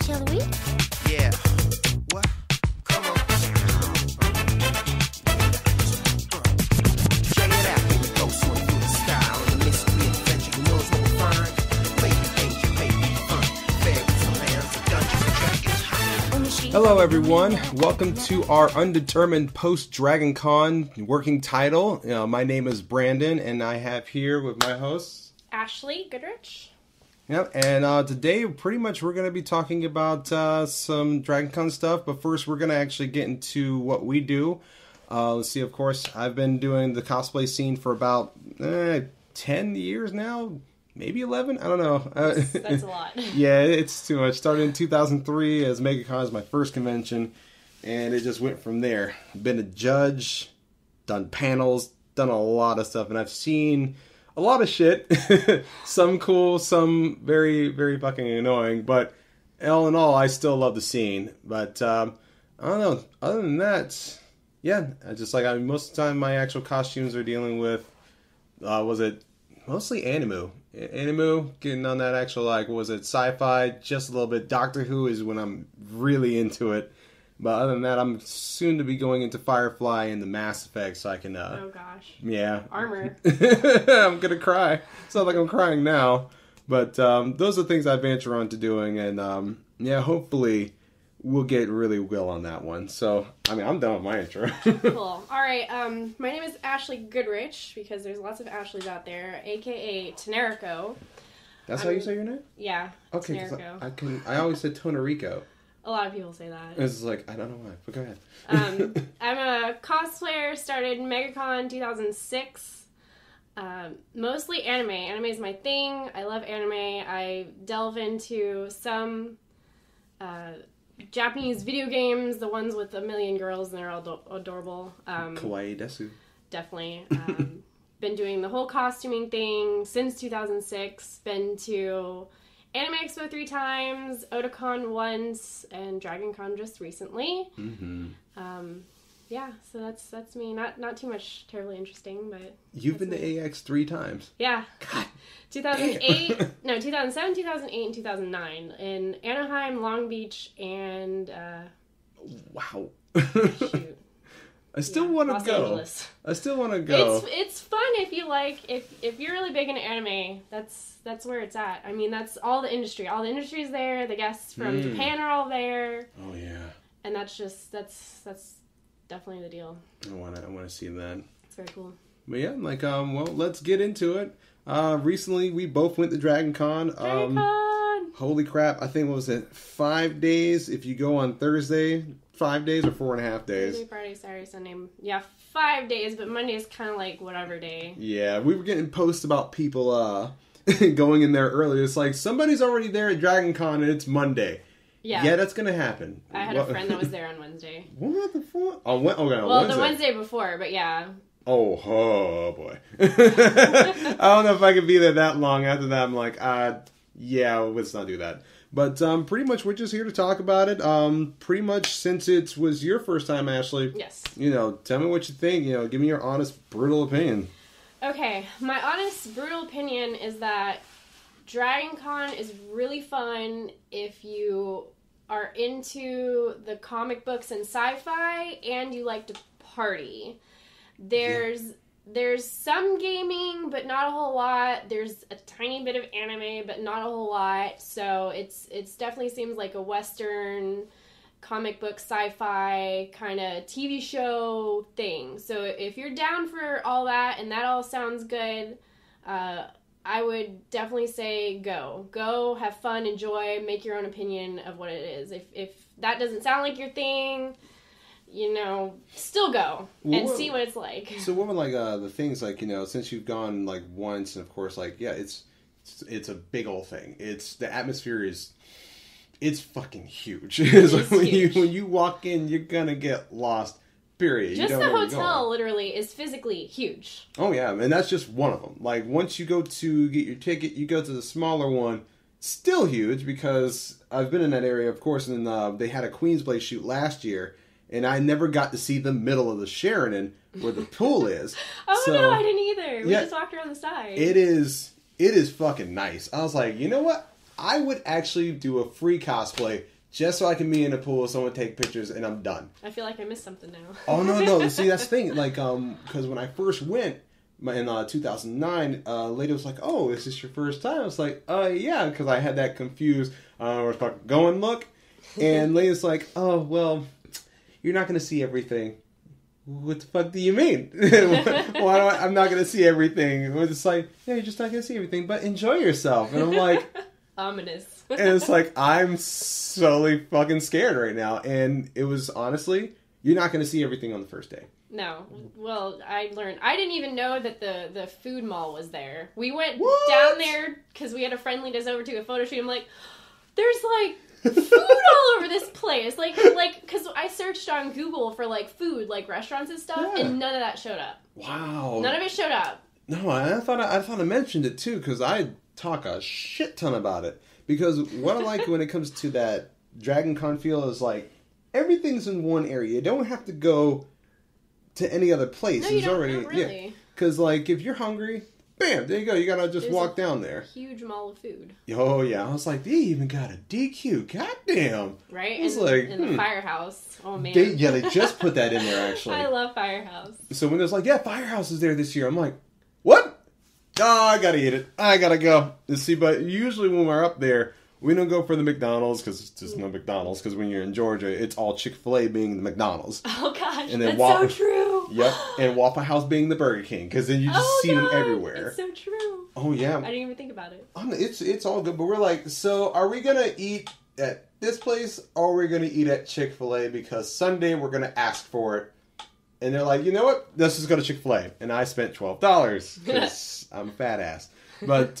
Shall we? Yeah. What? Come on. Check it out. Here we go. Soaring through the style and the mystery adventure. Who knows what we'll find? Baby danger, baby fun. Fairies and lands of Dungeons and Dragons. Hello everyone, welcome to our undetermined Post-Dragoncon working title. My name is Brandon and I have here with my hosts Ashley Goodrich. Yep, and today pretty much we're going to be talking about some DragonCon stuff, but first we're going to actually get into what we do. Let's see, of course, I've been doing the cosplay scene for about 10 years now, maybe 11, I don't know. That's a lot. Yeah, it's too much. Started in 2003 as MegaCon as my first convention, and it just went from there. Been a judge, done panels, done a lot of stuff, and I've seen a lot of shit. Some cool, some very, very fucking annoying, but all in all, I still love the scene. But, I don't know, other than that, yeah, most of the time my actual costumes are dealing with, was it mostly anime? Anime, getting on that actual, was it sci-fi, just a little bit. Doctor Who is when I'm really into it. But other than that, I'm soon to be going into Firefly and the Mass Effect, so I can, oh gosh. Yeah. Armor. I'm gonna cry. It's not like I'm crying now. But, those are things I venture on to doing, and, yeah, hopefully we'll get really well on that one. So, I'm done with my intro. Cool. Alright, my name is Ashley Goodrich, because there's lots of Ashleys out there, aka Toneriko. That's how you say your name? Yeah, Okay, 'cause Toneriko. I always said Toneriko. A lot of people say that. It's like, I don't know why, but go ahead. I'm a cosplayer, started MegaCon 2006. Mostly anime. Anime is my thing. I love anime. I delve into some Japanese video games, the ones with a million girls and they're all adorable. Kawaii desu. Definitely. Been doing the whole costuming thing since 2006. Been to Anime Expo 3 times, Otakon once, and DragonCon just recently. Mm-hmm. Yeah, so that's me. Not too much terribly interesting, but You've been to AX 3 times. Yeah. God. 2008, no, 2007, 2008, and 2009 in Anaheim, Long Beach, and Wow. shoot. I still want to Los go. Angeles. I still want to go. It's fun if you like if you're really big into anime. That's where it's at. That's all the industry. All the industry's there. The guests from Japan are all there. Oh yeah. And that's definitely the deal. I want to see that. It's very cool. But yeah, well, let's get into it. Recently we both went to DragonCon. DragonCon! Holy crap! I think what was it? 5 days. If you go on Thursday, 5 days or 4.5 days. Thursday, Friday, Saturday, Sunday. Yeah, 5 days, but Monday is kind of like whatever day. Yeah, we were getting posts about people going in there early. It's like somebody's already there at DragonCon and it's Monday. Yeah, that's gonna happen. I had a friend that was there on Wednesday. What the fuck? On Wednesday. The Wednesday before, but yeah. Oh boy. I don't know if I could be there that long. After that, I'm like, yeah, let's not do that. But pretty much we're just here to talk about it. Pretty much since it was your first time, Ashley. Yes. Tell me what you think. Give me your honest, brutal opinion. Okay, my honest, brutal opinion is that DragonCon is really fun if you are into the comic books and sci-fi and you like to party. There's some gaming, but not a whole lot. There's a tiny bit of anime, but not a whole lot. So it's definitely seems like a Western comic book sci-fi kind of TV show thing. So if you're down for all that and that all sounds good, I would definitely say go, have fun, enjoy, make your own opinion of what it is. If that doesn't sound like your thing, still go and see what it's like. So what were the things since you've gone once, and of course it's a big old thing. The atmosphere it's fucking huge. Huge. When you walk in, you're gonna get lost. Period. Just the hotel literally is physically huge. Oh yeah, and that's just one of them. Once you go to get your ticket, you go to the smaller one. Still huge because I've been in that area, of course, and they had a Queen's Blade shoot last year, and I never got to see the middle of the Sheridan where the pool is. No, I didn't either. We just walked around the side. It is fucking nice. I was like, you know what? I would actually do a free cosplay just so I can be in the pool, someone take pictures, and I'm done. I feel like I missed something now. Oh, no. See, that's the thing. Like, because when I first went in 2009, lady was like, "Oh, is this your first time?" I was like, yeah, because I had that confused. I was like, go and look. And lady's like, "Oh, well, you're not going to see everything." What the fuck do you mean? I'm not going to see everything. It's like, yeah, you're just not going to see everything, but enjoy yourself. And I'm like... Ominous. And it's like, I'm solely fucking scared right now. And it was, honestly, you're not going to see everything on the first day. No. Well, I learned... I didn't even know that the food mall was there. We went What? down there because we had a friend lead us over to a photo shoot. I'm like, there's, like... food all over this place, like, because I searched on Google for like food, like restaurants and stuff, and none of that showed up. Wow. None of it showed up. No, I thought I mentioned it too, because I talk a shit ton about it. Because what I like when it comes to that DragonCon feel is like everything's in one area. You don't have to go to any other place. No, you don't, already, not really. Yeah. Because like if you're hungry, bam, there you go. You gotta just walk down there. Huge mall of food. Oh yeah, I was like, they even got a DQ. Goddamn. Right? It's in the Firehouse. Oh man. They just put that in there actually. I love Firehouse. So when there's like, yeah, Firehouse is there this year, I'm like, what? Oh, I gotta eat it. I gotta go. See, but usually when we're up there, we don't go for the McDonald's because it's just no McDonald's. Because when you're in Georgia, it's all Chick-fil-A being the McDonald's. Oh gosh, and then that's so true. Yep, and Waffle House being the Burger King because then you just see them everywhere. It's so true. Oh yeah, I didn't even think about it. It's all good, but we're like, so are we gonna eat at this place or are we gonna eat at Chick-fil-A because Sunday we're gonna ask for it? And they're like, you know what? Let's just go to Chick-fil-A. And I spent $12 because I'm a fat ass. But,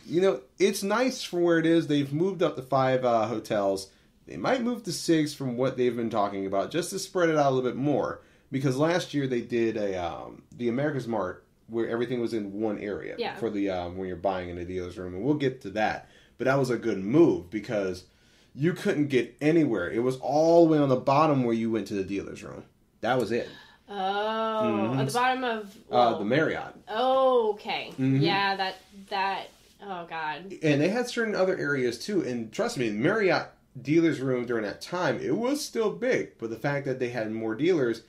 you know, it's nice for where it is. They've moved up to 5 hotels. They might move to 6 from what they've been talking about, just to spread it out a little bit more. Because last year they did the America's Mart, where everything was in one area for the when you're buying in the dealer's room. And we'll get to that. But that was a good move because you couldn't get anywhere. It was all the way on the bottom where you went to the dealer's room. That was it. Oh, at the bottom of the Marriott. Oh, okay. Mm-hmm. Yeah, that. Oh God. And they had certain other areas too. And trust me, Marriott dealer's room during that time, it was still big. But the fact that they had more dealers,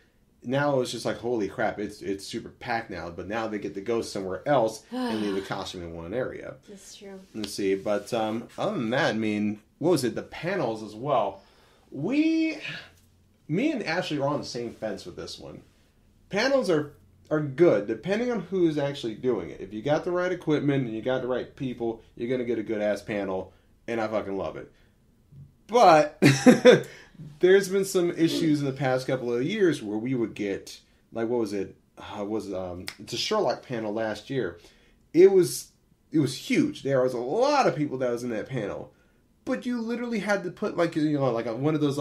now it's just like, holy crap, it's super packed now. But now they get to go somewhere else and leave the costume in one area. That's true. Let's see. But other than that, I mean, what was it? The panels as well. Me and Ashley are on the same fence with this one. Panels are good, depending on who's actually doing it. If you got the right equipment and you got the right people, you're going to get a good-ass panel, and I fucking love it. But there's been some issues in the past couple of years where we would get, like, what was it? It's a Sherlock panel last year. It was huge. There was a lot of people that was in that panel. But you literally had to put, like, you know, like one of those,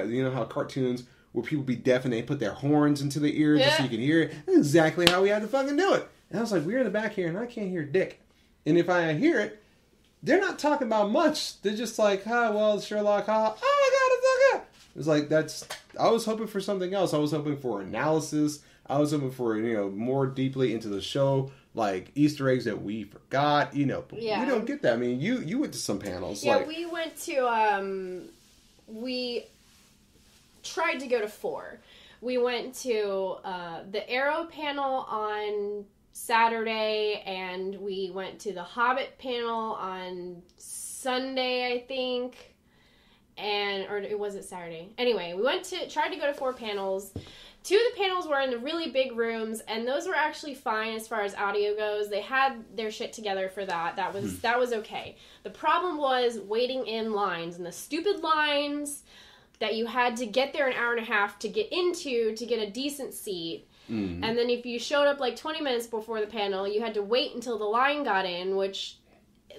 you know how cartoons where people be deaf and they put their horns into their ears just so you can hear it? That's exactly how we had to fucking do it. And I was like, we're in the back here and I can't hear dick. And if I hear it, they're not talking about much. They're just like, well, Sherlock, oh my God, it's so good. It's like, I was hoping for something else. I was hoping for analysis. I was hoping for, you know, more deeply into the show. Like Easter eggs that we forgot, you know, but we don't get that. I mean, you went to some panels. Yeah, we went to, we tried to go to 4. We went to the Arrow panel on Saturday, and we went to the Hobbit panel on Sunday, I think, or was it Saturday? Anyway, we tried to go to 4 panels. 2 of the panels were in the really big rooms, and those were actually fine as far as audio goes. They had their shit together for that. That was okay. The problem was waiting in lines, and the stupid lines that you had to get there an hour and a half to get into to get a decent seat. And then if you showed up like 20 minutes before the panel, you had to wait until the line got in, which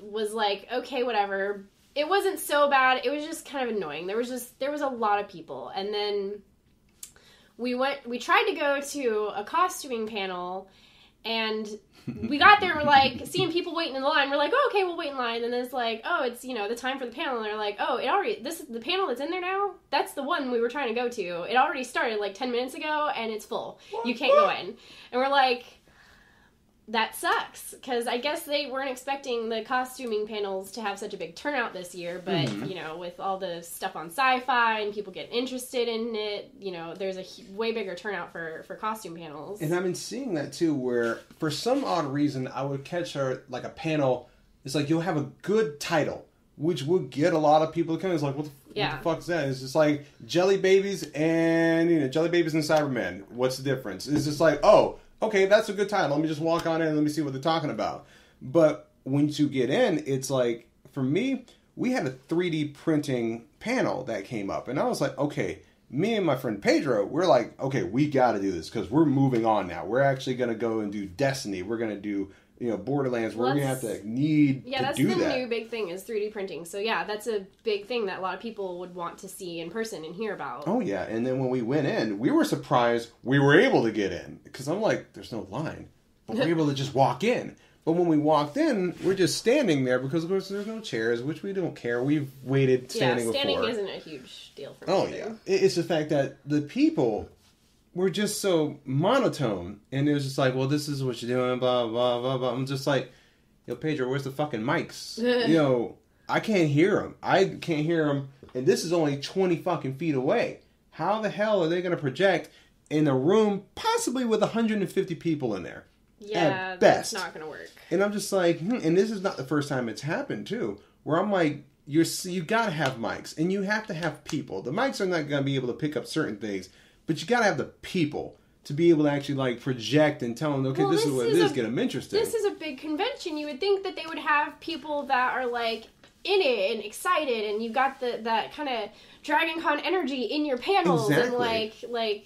was like, okay, whatever. It wasn't so bad. It was just kind of annoying. There was a lot of people. And then we tried to go to a costuming panel, and we got there and we're like, seeing people waiting in the line. We're like, oh, okay, we'll wait in line. And then it's like, oh, it's, you know, the time for the panel. And they're like, oh, this is the panel that's in there now? That's the one we were trying to go to. It already started like 10 minutes ago, and it's full. You can't go in. And we're like, that sucks, because I guess they weren't expecting the costuming panels to have such a big turnout this year, but, you know, with all the stuff on sci-fi and people getting interested in it, you know, there's a way bigger turnout for costume panels. And I've been seeing that, too, where for some odd reason, I would catch a panel, it's like you'll have a good title, which would get a lot of people to come. It's like, what the fuck is that? It's just like Jelly Babies and, you know, Jelly Babies and Cybermen. What's the difference? It's just like, oh, okay, that's a good title. Let me just walk on in and let me see what they're talking about. But once you get in, it's like, for me, we had a 3D printing panel that came up. And I was like, okay, me and my friend Pedro, we're like, okay, we got to do this because we're moving on now. We're actually going to go and do Destiny. We're going to do, you know, Borderlands. We're going to have to to do that. Yeah, that's the new big thing is 3D printing. So yeah, that's a big thing that a lot of people would want to see in person and hear about. Oh yeah, and then when we went in, we were surprised we were able to get in. Because I'm like, there's no line. But we're able to just walk in. But when we walked in, we're just standing there because, of course, there's no chairs, which we don't care. We've waited standing before. Yeah, standing isn't a huge deal for me. Oh yeah. It's the fact that the people were just so monotone. And it was just like, well, this is what you're doing, blah, blah, blah, blah. I'm just like, yo, Pedro, where's the fucking mics? You know, I can't hear them. And this is only 20 fucking feet away. How the hell are they going to project in a room possibly with 150 people in there? Yeah, at that's best. not going to work. And I'm just like, and this is not the first time it's happened, too. Where I'm like, you got to have mics. And you have to have people. The mics are not going to be able to pick up certain things. But you got to have the people to be able to actually, like, project and tell them, okay, this is what it is, get them interested. This is a big convention. You would think that they would have people that are, like, in it and excited, and you got that kind of DragonCon energy in your panels. Exactly. And, like...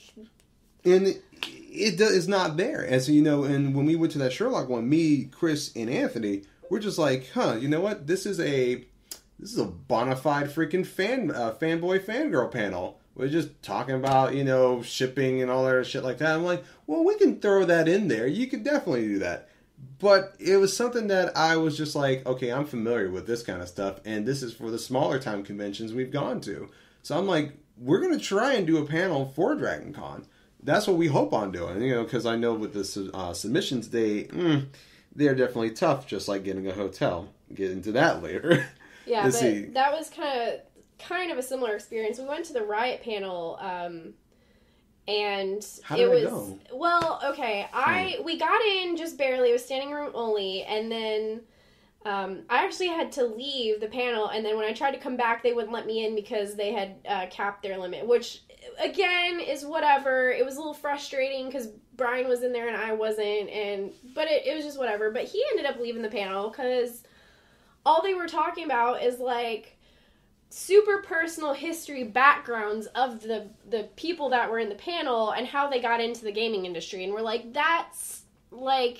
And it's not there. And so, you know, and when we went to that Sherlock one, me, Chris, and Anthony, we're just like, you know what? This is a bona fide freaking fanboy fangirl panel. We're just talking about, you know, shipping and all that shit like that. I'm like, well, we can throw that in there. You could definitely do that. But it was something that I was just like, okay, I'm familiar with this kind of stuff. And this is for the smaller time conventions we've gone to. So I'm like, we're going to try and do a panel for DragonCon. That's what we hope on doing, you know, because I know with the submissions, they're definitely tough, just like getting a hotel. Get into that later. Yeah, but that was kind of a similar experience. We went to the Riot panel, and how did it go? Well, okay, we got in just barely. It was standing room only, and then I actually had to leave the panel, and then when I tried to come back, they wouldn't let me in because they had capped their limit, which, again, is whatever. It was a little frustrating because Brian was in there and I wasn't, but it was just whatever. But he ended up leaving the panel because all they were talking about is, like, super personal history backgrounds of the people that were in the panel and how they got into the gaming industry. And we're like, that's, like,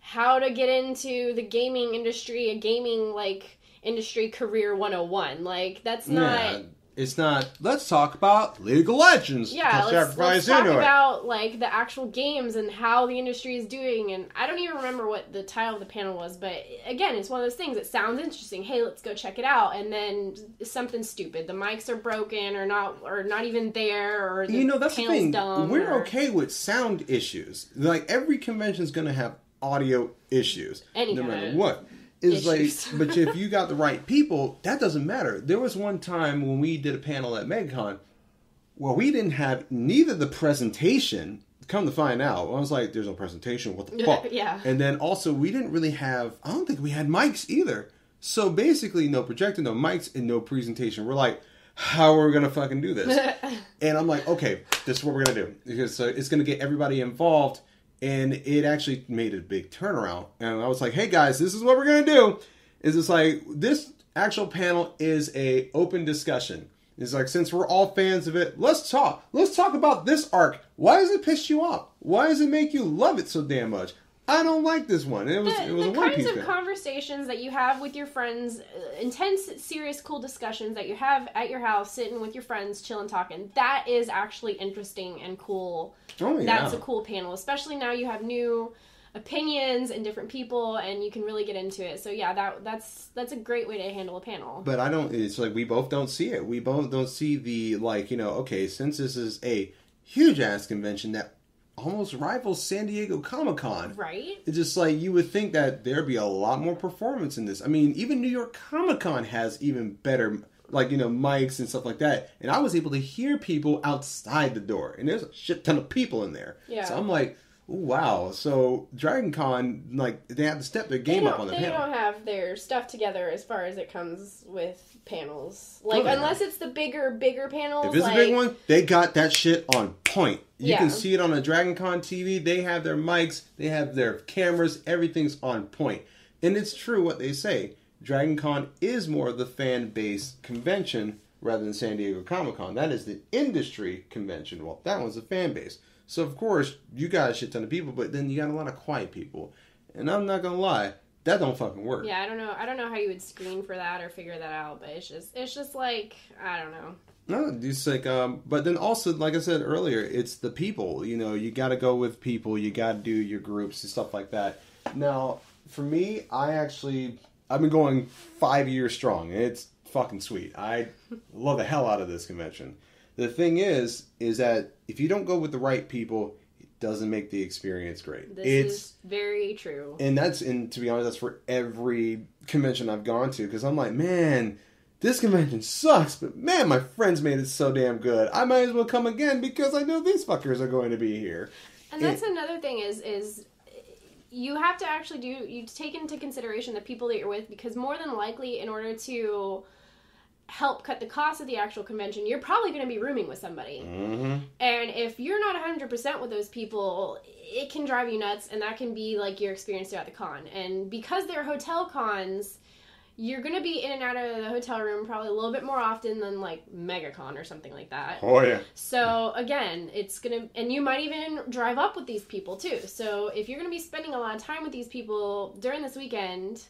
how to get into the gaming industry, a gaming, like, industry career 101. Like, that's not... It's not, let's talk about League of Legends. Yeah, let's talk about, like, the actual games and how the industry is doing. And I don't even remember what the title of the panel was, but again, it's one of those things that sounds interesting. Hey, let's go check it out. And then something stupid. The mics are broken or not even there, or the that's the thing. Dumb. We're okay with sound issues. Like, every convention's going to have audio issues. No matter what. Is like, but if you got the right people, that doesn't matter. There was one time when we did a panel at MegaCon where we didn't have neither the presentation. Come to find out, I was like, "There's no presentation. What the fuck?" Yeah. And then also, we didn't really have. I don't think we had mics either. So basically, no projector, no mics, and no presentation. We're like, how are we gonna fucking do this? And I'm like, okay, this is what we're gonna do because it's gonna get everybody involved. And it actually made a big turnaround. And I was like, hey guys, this is what we're going to do. Is it's like, this actual panel is a open discussion. It's like, since we're all fans of it, let's talk. Let's talk about this arc. Why does it piss you off? Why does it make you love it so damn much? I don't like this one. It was a One Piece kinds of conversations that you have with your friends, intense, serious, cool discussions that you have at your house, sitting with your friends, chilling, talking. That is actually interesting and cool. Oh, yeah. That's a cool panel, especially now you have new opinions and different people, and you can really get into it. So yeah, that's a great way to handle a panel. But it's like we both don't see it. We both don't see the, like, okay, since this is a huge ass convention that almost rivals San Diego Comic-Con. Right? It's just like, you would think that there'd be a lot more performance in this. I mean, even New York Comic-Con has even better, like, mics and stuff like that. And I was able to hear people outside the door. And there's a shit ton of people in there. Yeah. So I'm like, ooh, wow. So DragonCon, like, they have to step their game up on the panel. They don't have their stuff together as far as it comes with panels. Like, unless it's the bigger panels. If it's a big one, they got that shit on point. You Yeah. can see it on a DragonCon TV. They have their mics. They have their cameras. Everything's on point. And it's true what they say. DragonCon is more of the fan-based convention rather than San Diego Comic-Con. That is the industry convention. Well, that one's a fan base. So, of course, you got a shit ton of people, but then you got a lot of quiet people. And I'm not going to lie, that don't fucking work. Yeah, I don't know how you would screen for that or figure that out, but it's just like, I don't know. No, it's like, but then also, like I said earlier, it's the people. You got to go with people. You got to do your groups and stuff like that. Now, for me, I've been going 5 years strong, and it's fucking sweet. I love the hell out of this convention. The thing is that if you don't go with the right people, it doesn't make the experience great. This is very true. And to be honest, that's for every convention I've gone to, because I'm like, man, this convention sucks, but man, my friends made it so damn good. I might as well come again because I know these fuckers are going to be here. And that's another thing is you have to actually you take into consideration the people that you're with, because more than likely, in order to help cut the cost of the actual convention, you're probably going to be rooming with somebody. Mm-hmm. And if you're not 100% with those people, it can drive you nuts, and that can be like your experience throughout the con. And because they're hotel cons, you're going to be in and out of the hotel room probably a little bit more often than like MegaCon or something like that. Oh, yeah. So again, it's going to, and you might even drive up with these people too. So if you're going to be spending a lot of time with these people during this weekend,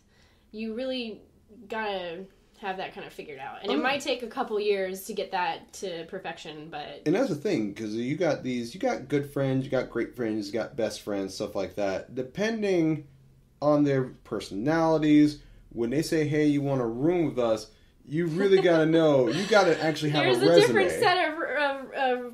you really got to have that kind of figured out. And it might take a couple years to get that to perfection, but... And that's the thing, because you got good friends, you got great friends, you got best friends, stuff like that. Depending on their personalities, when they say, hey, you want to room with us, you really got to know, you got to actually have a resume. There's a different set of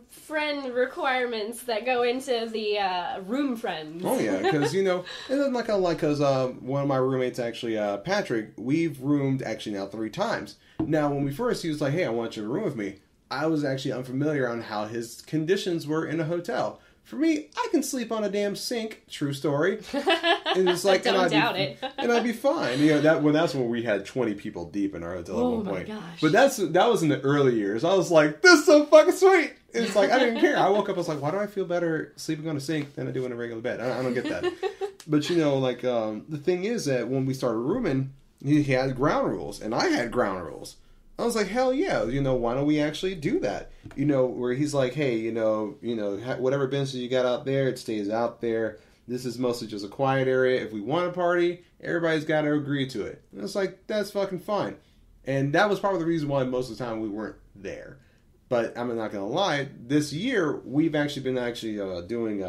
friend requirements that go into the room friends. Oh, yeah, because, and then because one of my roommates, actually, Patrick, we've roomed actually now 3 times. Now, when we first, he was like, hey, I want you to room with me. I was actually unfamiliar on how his conditions were in a hotel. For me, I can sleep on a damn sink. True story. And it's like, Don't doubt it. And I'd be fine. That's when we had 20 people deep in our hotel at one point. Oh my gosh. But that was in the early years. I was like, this is so fucking sweet. It's like, I didn't care. I woke up, I was like, why do I feel better sleeping on a sink than I do in a regular bed? I don't get that. But the thing is that when we started rooming, he had ground rules, and I had ground rules. I was like, hell yeah, why don't we actually do that? Where he's like, hey, whatever benches you got out there, it stays out there. This is mostly just a quiet area. If we want a party, everybody's got to agree to it. And it's like, that's fucking fine. And that was probably the reason why most of the time we weren't there. But I'm not going to lie, this year, we've actually been doing,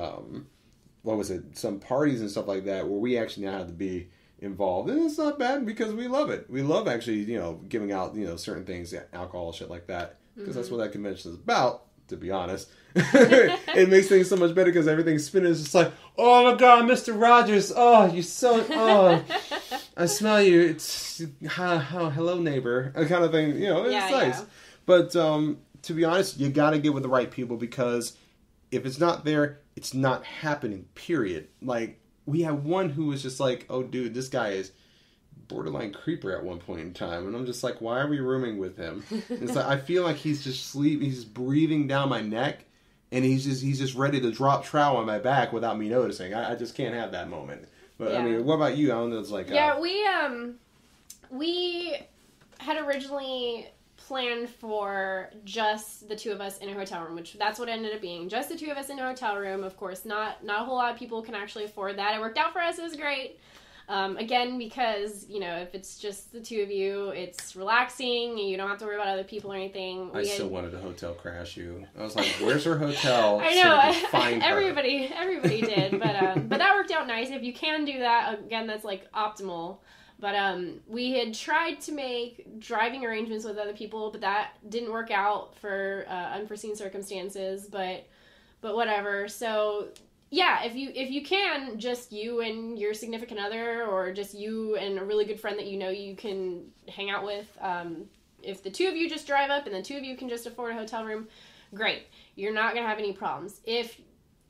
some parties and stuff like that, where we actually now have to be involved, and it's not bad because we love it. We love actually, giving out, certain things, alcohol, shit like that, because that's what that convention is about. To be honest, it makes things so much better because everything's spinning. It's just like, oh my god, Mr. Rogers, oh, you're so, oh, I smell you. It's hello neighbor, kind of thing. It's nice. Yeah. But to be honest, you got to get with the right people, because if it's not there, it's not happening. Period. Like, we have one who was just like, oh, dude, this guy is borderline creeper at one point in time. And I'm just like, why are we rooming with him? It's like, I feel like he's just he's just breathing down my neck, and he's just ready to drop trowel on my back without me noticing. I just can't have that moment. But, yeah. I mean, what about you? I don't know, it's like... Yeah, we had originally planned for just the 2 of us in a hotel room, which that's what it ended up being. Just the 2 of us in a hotel room. Of course, not a whole lot of people can actually afford that. It worked out for us. It was great. Again, because, if it's just the 2 of you, it's relaxing. You don't have to worry about other people or anything. I still wanted to hotel crash you. I was like, where's her hotel? I know. So find everybody did. But that worked out nice. If you can do that, again, that's like optimal. But we had tried to make driving arrangements with other people, but that didn't work out for unforeseen circumstances. But whatever. So yeah, if you can, just you and your significant other, or just you and a really good friend that you can hang out with. If the two of you just drive up and the two of you can just afford a hotel room, great. You're not going to have any problems. If,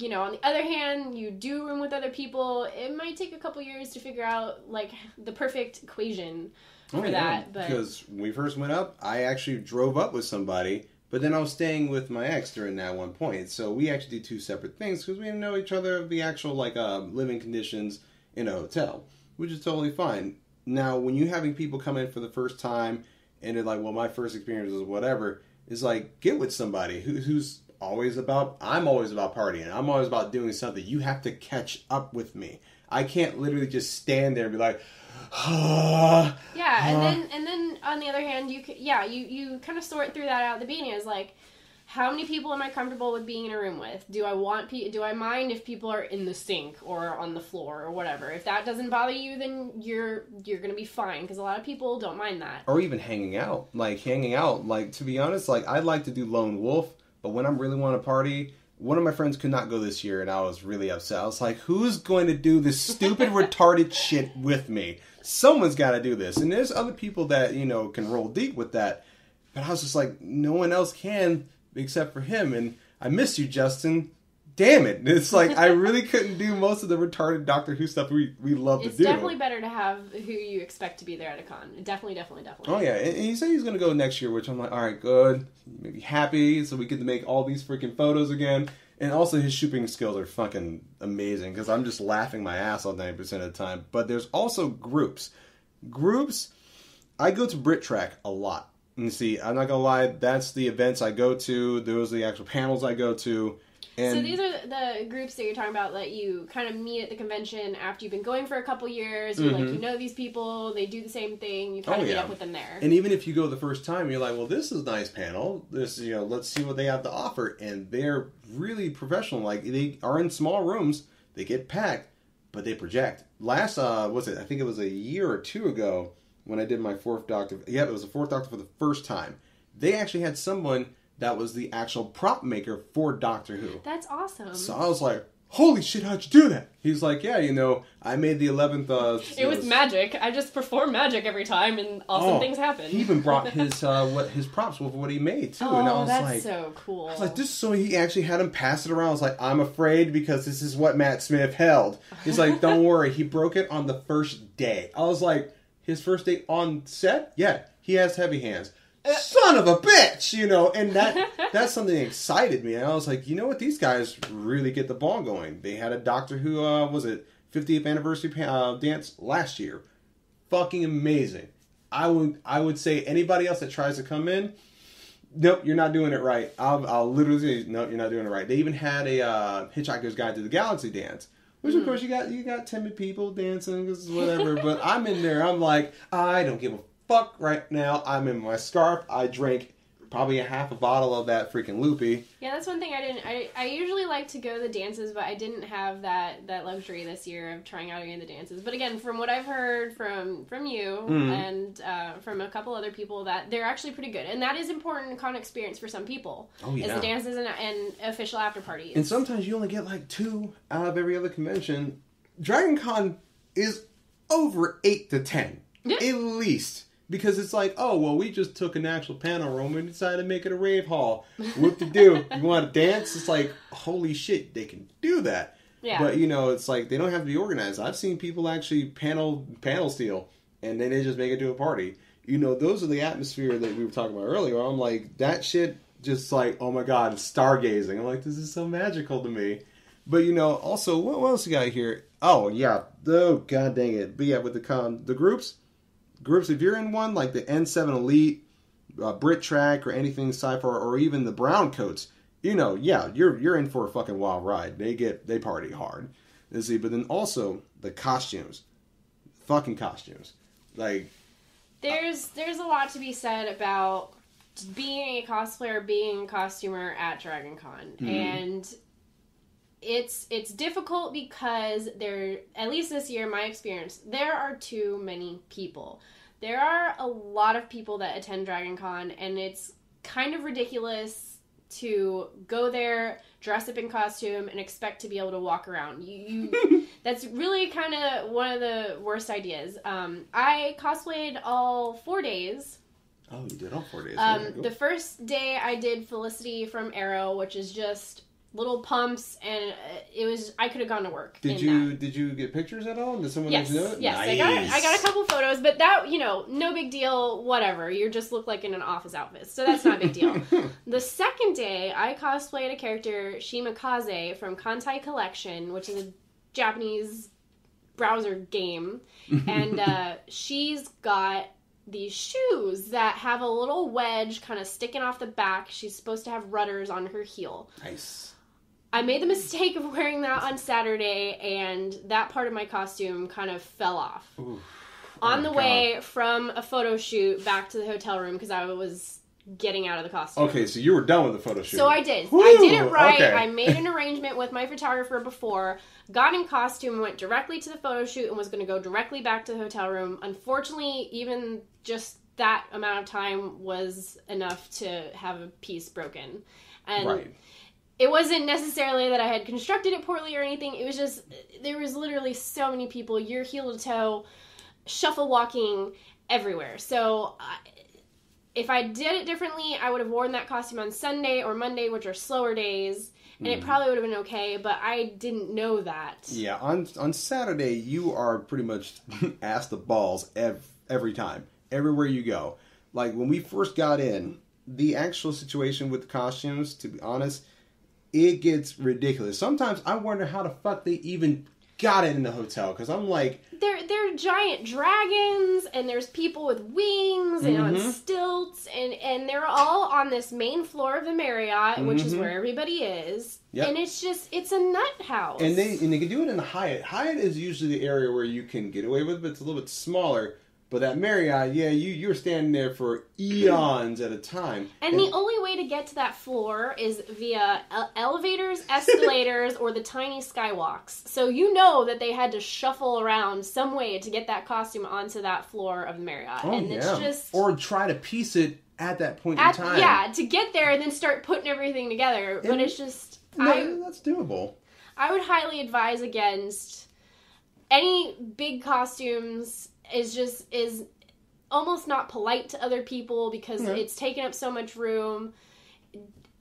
on the other hand, you do room with other people, it might take a couple years to figure out, like, the perfect equation for that. But because when we first went up, I actually drove up with somebody, but then I was staying with my ex during that one point. So we actually did two separate things because we didn't know each other, the actual, living conditions in a hotel, which is totally fine. Now, when you're having people come in for the first time, and they're like, well, my first experience is whatever, it's like, get with somebody who's always about, I'm always about partying. I'm always about doing something. You have to catch up with me. I can't literally just stand there and be like, and then on the other hand, you kind of sort through that out at the beginning. Is like, how many people am I comfortable with being in a room with? Do I mind if people are in the sink or on the floor or whatever? If that doesn't bother you, then you're gonna be fine, because a lot of people don't mind that. Or even hanging out. Like, to be honest, like, I'd like to do lone wolf, but when I really want to party, one of my friends could not go this year, and I was really upset. I was like, who's going to do this stupid, retarded shit with me? Someone's got to do this. And there's other people that, can roll deep with that. But I was just like, no one else can except for him. And I miss you, Justin. Damn it. It's like, I really couldn't do most of the retarded Doctor Who stuff we love to do. It's definitely better to have who you expect to be there at a con. Definitely. Oh, yeah. And he said he's going to go next year, which I'm like, all right, good. Maybe happy, so we get to make all these freaking photos again. And also, his shooting skills are fucking amazing, because I'm just laughing my ass off 90% of the time. But there's also groups. I go to Brit Track a lot. And see, I'm not going to lie, that's the events I go to. Those are the actual panels I go to. And so these are the groups that you're talking about that you kind of meet at the convention after you've been going for a couple years. You're like, these people, they do the same thing. You kind of meet up with them there. And even if you go the first time, you're like, well, this is a nice panel. This, let's see what they have to offer. And they're really professional. Like, they are in small rooms. They get packed, but they project. I think it was a year or two ago when I did my fourth Doctor. Yeah, it was the fourth Doctor for the first time. They actually had someone that was the actual prop maker for Doctor Who. That's awesome. So I was like, holy shit, how'd you do that? He's like, yeah, I made the 11th... it was magic. I just perform magic every time, and awesome things happen. He even brought his props with what he made, too. Oh, and I was that's so cool. I was like, so he actually had him pass it around. I was like, I'm afraid because this is what Matt Smith held. He's like, don't worry. He broke it on the first day. I was like, his first day on set? Yeah, he has heavy hands. Son of a bitch, and that's something that excited me. And I was like, you know what, these guys really get the ball going. They had a Doctor Who, 50th anniversary dance last year. Fucking amazing. I would say anybody else that tries to come in, nope, you're not doing it right. I'll literally say, nope, you're not doing it right. They even had a Hitchhiker's Guide to the Galaxy dance. Which, of course, you got timid people dancing, whatever. But I'm in there, I'm like, I don't give a fuck right now. I'm in my scarf. I drank probably a half a bottle of that freaking loopy. Yeah, that's one thing I didn't. I usually like to go to the dances, but I didn't have that luxury this year of trying out any of the dances. But again, from what I've heard from you and from a couple other people, that they're actually pretty good, and that is important con experience for some people. Oh yeah, is the dances and official after parties. And sometimes you only get like 2 out of every other convention. DragonCon is over 8 to 10 at least. Because it's like, oh, well, we just took an actual panel room and decided to make it a rave hall. Whoop-de-doo. You want to dance? It's like, holy shit, they can do that. Yeah. But, it's like, they don't have to be organized. I've seen people actually panel steal, and then they just make it to a party. Those are the atmosphere that we were talking about earlier. I'm like, that shit just like, oh my god, it's stargazing. I'm like, this is so magical to me. But, also, what else you got here? Oh, yeah. Oh, god dang it. But yeah, with the groups, if you're in one, like the N7 Elite, Brit Track, or anything sci-fi, or even the Brown Coats, you're in for a fucking wild ride. They party hard. Let's see, but then also the costumes. Fucking costumes. Like, there's a lot to be said about being a cosplayer, being a costumer at DragonCon. And it's difficult because at least this year, my experience, there are too many people. There are a lot of people that attend DragonCon, and it's kind of ridiculous to go there, dress up in costume, and expect to be able to walk around. That's really kind of one of the worst ideas. I cosplayed all 4 days. Oh, you did all 4 days. The first day I did Felicity from Arrow, which is just little pumps, and I could have gone to work. Did you get pictures at all? Did someone let you know it? Yes, Nice. I got a couple photos, but that, no big deal, whatever. You just look like in an office outfit, so that's not a big deal. The second day, I cosplayed a character, Shimakaze, from Kantai Collection, which is a Japanese browser game, and she's got these shoes that have a little wedge kind of sticking off the back. She's supposed to have rudders on her heel. Nice. I made the mistake of wearing that on Saturday, and that part of my costume kind of fell off. Ooh. On the way from a photo shoot back to the hotel room, because I was getting out of the costume. Okay, so you were done with the photo shoot. So I did. Woo! I did it right. Okay. I made an arrangement with my photographer before, got in costume, went directly to the photo shoot, and was going to go directly back to the hotel room. Unfortunately, even just that amount of time was enough to have a piece broken. And right. It wasn't necessarily that I had constructed it poorly or anything. It was just, there was literally so many people, you're heel to toe, shuffle walking everywhere. So if I did it differently, I would have worn that costume on Sunday or Monday, which are slower days, and it probably would have been okay, but I didn't know that. Yeah, on Saturday, you are pretty much ass to balls every time, everywhere you go. Like, when we first got in, the actual situation with the costumes, to be honest, it gets ridiculous. Sometimes I wonder how the fuck they even got it in the hotel, because I'm like... They're giant dragons, and there's people with wings and on stilts, and they're all on this main floor of the Marriott, which is where everybody is. Yep. And it's a nut house. And they can do it in the Hyatt. Hyatt is usually the area where you can get away with it, but it's a little bit smaller. But that Marriott, yeah, you're standing there for eons at a time. And the only way to get to that floor is via elevators, escalators, or the tiny skywalks. So you know that they had to shuffle around some way to get that costume onto that floor of the Marriott. Oh, and yeah. it's just... Or try to piece it at that point in time. Yeah, to get there and then start putting everything together. But it's just... No, that's doable. I would highly advise against any big costumes... is almost not polite to other people because it's taking up so much room.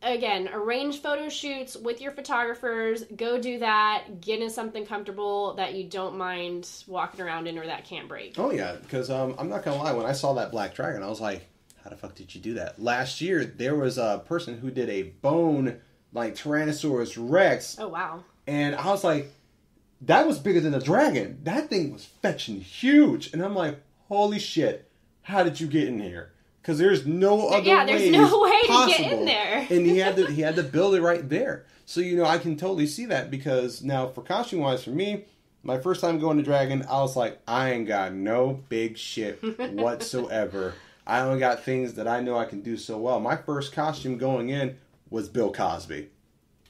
Again, arrange photo shoots with your photographers. Go do that. Get in something comfortable that you don't mind walking around in or that can't break. Oh, yeah, because I'm not going to lie. When I saw that black dragon, I was like, how the fuck did you do that? Last year, there was a person who did a bone, like, Tyrannosaurus Rex. Oh, wow. And I was like, that was bigger than a dragon. That thing was fetching huge. And I'm like, holy shit, how did you get in here? Because there's no other way. Yeah, there's no way possible. to get in there. And he had to build it right there. So, I can totally see that because now for costume-wise, for me, my first time going to Dragon, I was like, I ain't got no big shit whatsoever. I only got things that I know I can do so well. My first costume going in was Bill Cosby.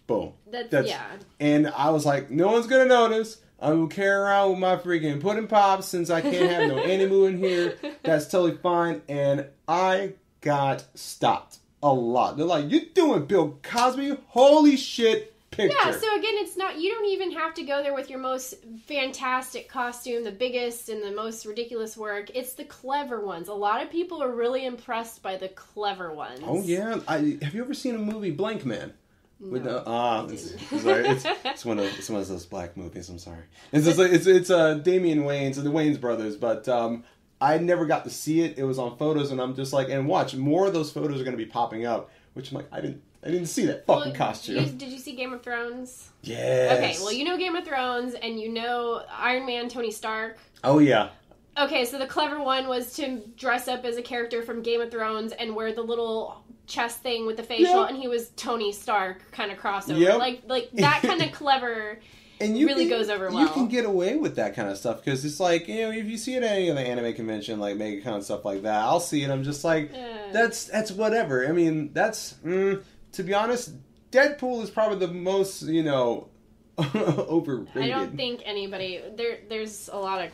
Boom. That's yeah. And I was like, no one's going to notice. I'm going to carry around with my freaking pudding pops since I can't have no animu in here. That's totally fine. And I got stopped a lot. They're like, you doing Bill Cosby? Holy shit, picture. Yeah, so again, it's not, you don't even have to go there with your most fantastic costume, the biggest and the most ridiculous work. It's the clever ones. A lot of people are really impressed by the clever ones. Oh, yeah. Have you ever seen a movie, Blank Man? With No, it's one of those black movies. I'm sorry. It's Damian Wayans and the Wayans brothers, but I never got to see it. It was on photos, and I'm just like, and watch, more of those photos are going to be popping up. Which I'm like, I didn't see that fucking costume. Did you see Game of Thrones? Yes. Okay, well, you know Game of Thrones, and you know Iron Man, Tony Stark. Oh yeah. Okay, so the clever one was to dress up as a character from Game of Thrones and wear the little chest thing with the facial, and he was Tony Stark kind of crossover. Yep. Like that kind of clever and really goes over well. You can get away with that kind of stuff because it's like, if you see it at any of the anime convention, like MegaCon, stuff like that, I'll see it. I'm just like, that's whatever. I mean, that's, to be honest, Deadpool is probably the most, overrated. I don't think anybody, there's a lot of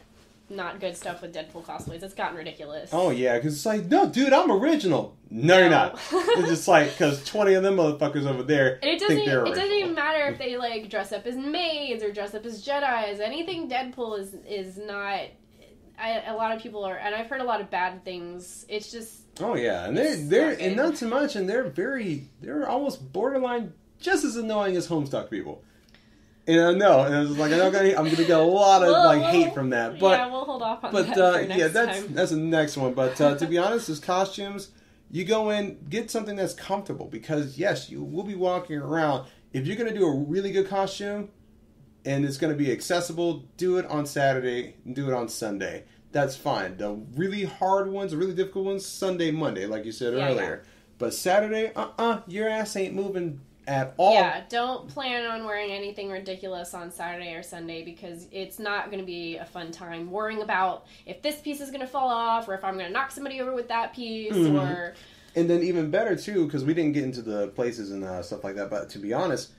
not good stuff with Deadpool cosplays. It's gotten ridiculous. Oh, yeah, because it's like, no, dude, I'm original. No, you're not. It's just like, because 20 of them motherfuckers over there and think they're original. It doesn't even matter if they, like, dress up as maids or dress up as Jedis. Anything Deadpool is not... a lot of people are... And I've heard a lot of bad things. It's just... Oh, yeah, and they're and not so much, and they're almost borderline just as annoying as Homestuck people. And I know, and I was like, I'm gonna get a lot of hate from that. But yeah, we'll hold off on that for next time. That's the next one. But to be honest, as costumes, you go in, get something that's comfortable, because yes, you will be walking around. If you're gonna do a really good costume and it's gonna be accessible, do it on Saturday and do it on Sunday. That's fine. The really hard ones, the really difficult ones, Sunday, Monday, like you said earlier. Yeah. But Saturday, your ass ain't moving at all. Yeah, don't plan on wearing anything ridiculous on Saturday or Sunday, because it's not going to be a fun time worrying about if this piece is going to fall off or if I'm going to knock somebody over with that piece. Or And then even better, too, because we didn't get into the places and stuff like that, but to be honest,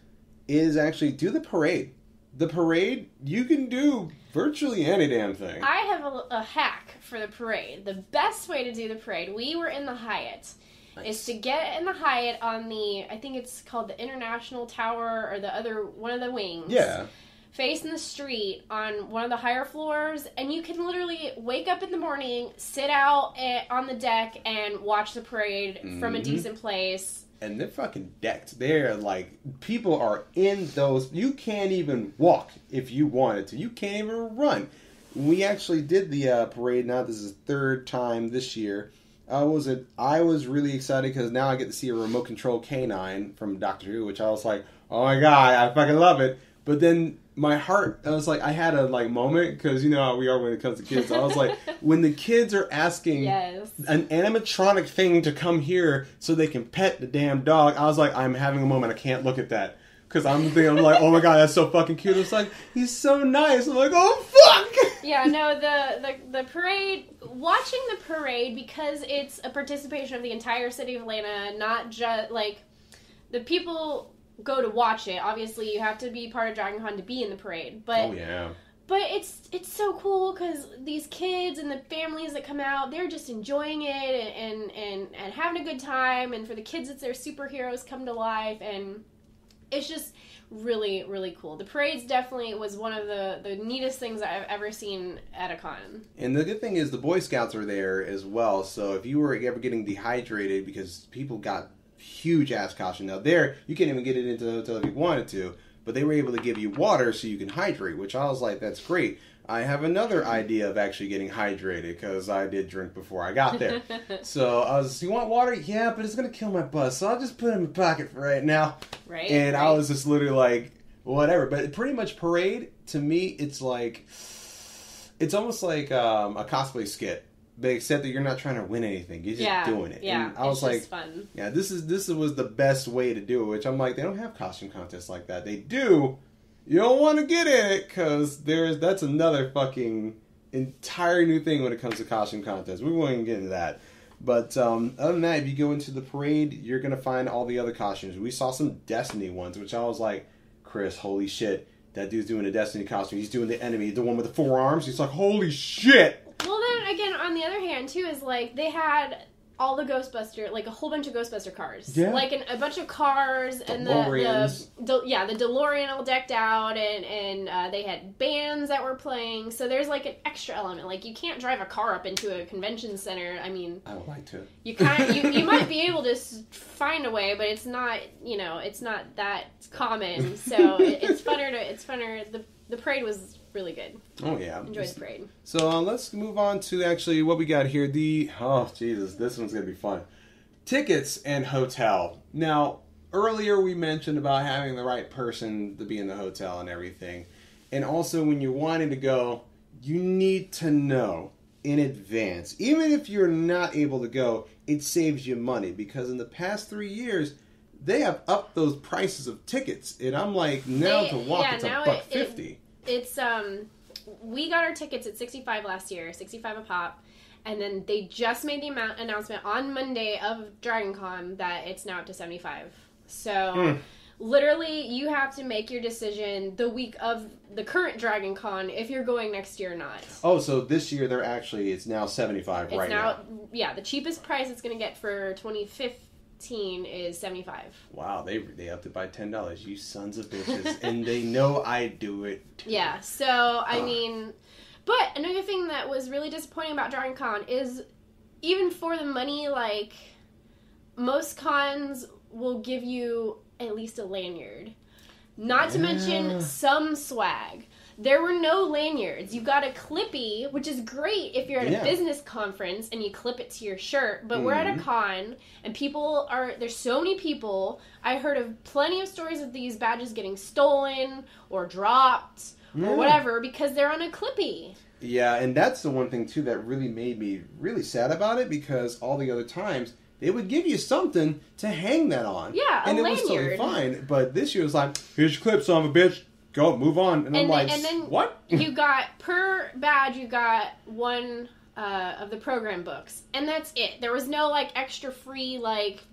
is actually do the parade. The parade, you can do virtually any damn thing. I have a hack for the parade. The best way to do the parade, we were in the Hyatt. Nice. Is to get in the Hyatt on the, I think it's called the International Tower, or the other, one of the wings. Yeah. Facing the street on one of the higher floors, and you can literally wake up in the morning, sit out on the deck, and watch the parade from a decent place. And they're fucking decked. They're like, people are in those, you can't even walk if you wanted to. You can't even run. We actually did the parade, now this is the third time this year. I was really excited because now I get to see a remote control canine from Doctor Who, which I was like, oh my god, I fucking love it. But then my heart, I was like, I had a moment, because you know how we are when it comes to kids. I was like, when the kids are asking an animatronic thing to come here so they can pet the damn dog, I was like, I'm having a moment, I can't look at that. Because I'm like, oh my god, that's so fucking cute. It's like, he's so nice. I'm like, oh fuck! Yeah, no, the parade, watching the parade, because it's a participation of the entire city of Atlanta, not just, like, the people go to watch it. Obviously, you have to be part of DragonCon to be in the parade. But, oh, yeah. But it's so cool, because these kids and the families that come out, they're just enjoying it and having a good time. And for the kids, it's their superheroes come to life, and it's just really, really cool. The parade's definitely was one of the neatest things I've ever seen at a con. And the good thing is the Boy Scouts are there as well, so if you were ever getting dehydrated, because people got huge ass costumes. Now there, you can't even get it into the hotel if you wanted to, but they were able to give you water so you can hydrate, which I was like, that's great. I have another idea of actually getting hydrated, because I did drink before I got there. So I was, you want water? Yeah, but it's going to kill my buzz, so I'll just put it in my pocket for right now. Right. And I was just literally like, whatever. But pretty much parade, to me, it's like, it's almost like a cosplay skit. But except that you're not trying to win anything. You're just doing it. Yeah, and I was like, fun. Yeah, this was the best way to do it, which I'm like, they don't have costume contests like that. They do. You don't want to get in it, because that's another fucking entire new thing when it comes to costume contests. We won't even get into that. But other than that, if you go into the parade, you're going to find all the other costumes. We saw some Destiny ones, which I was like, Chris, holy shit. That dude's doing a Destiny costume. He's doing the enemy, the one with the 4 arms. He's like, holy shit! Well, then, again, on the other hand, too, is like, they had all the Ghostbuster, like a whole bunch of Ghostbuster cars. Yeah. Like a bunch of cars, and the DeLorean all decked out, and they had bands that were playing. So there's like an extra element. Like, you can't drive a car up into a convention center. I mean, I would like to. You might be able to find a way, but it's not, it's not that common. So it's funner. The parade was really good. Oh, yeah. Enjoyed the parade. So let's move on to actually what we got here. Oh, Jesus, this one's going to be fun. Tickets and hotel. Now, earlier we mentioned about having the right person to be in the hotel and everything. And also, when you're wanting to go, you need to know in advance. Even if you're not able to go, it saves you money. Because in the past 3 years, they have upped those prices of tickets. And I'm like, it's $150. It's we got our tickets at $65 last year, $65 a pop, and then they just made the announcement on Monday of DragonCon that it's now up to $75. So literally, you have to make your decision the week of the current Dragon Con if you're going next year or not. Oh, so this year it's now $75 right now. Yeah, the cheapest price it's going to get for 2015 is $75. Wow, they upped it by $10. You sons of bitches. And they know I do it. Yeah, so, I mean... But another thing that was really disappointing about Dragon Con is even for the money, like, most cons will give you at least a lanyard. Not to mention some swag. There were no lanyards. You got a clippy, which is great if you're at a business conference and you clip it to your shirt. But we're at a con, and there's so many people. I heard of plenty of stories of these badges getting stolen or dropped or whatever because they're on a clippy. Yeah, and that's the one thing, too, that really made me really sad about it because all the other times... They would give you something to hang that on. Yeah, and it was totally fine. But this year was like, here's your clip, son of a bitch. Go, move on. And I'm like, what? You got, per badge, you got one of the program books. And that's it. There was no, like, extra free, like,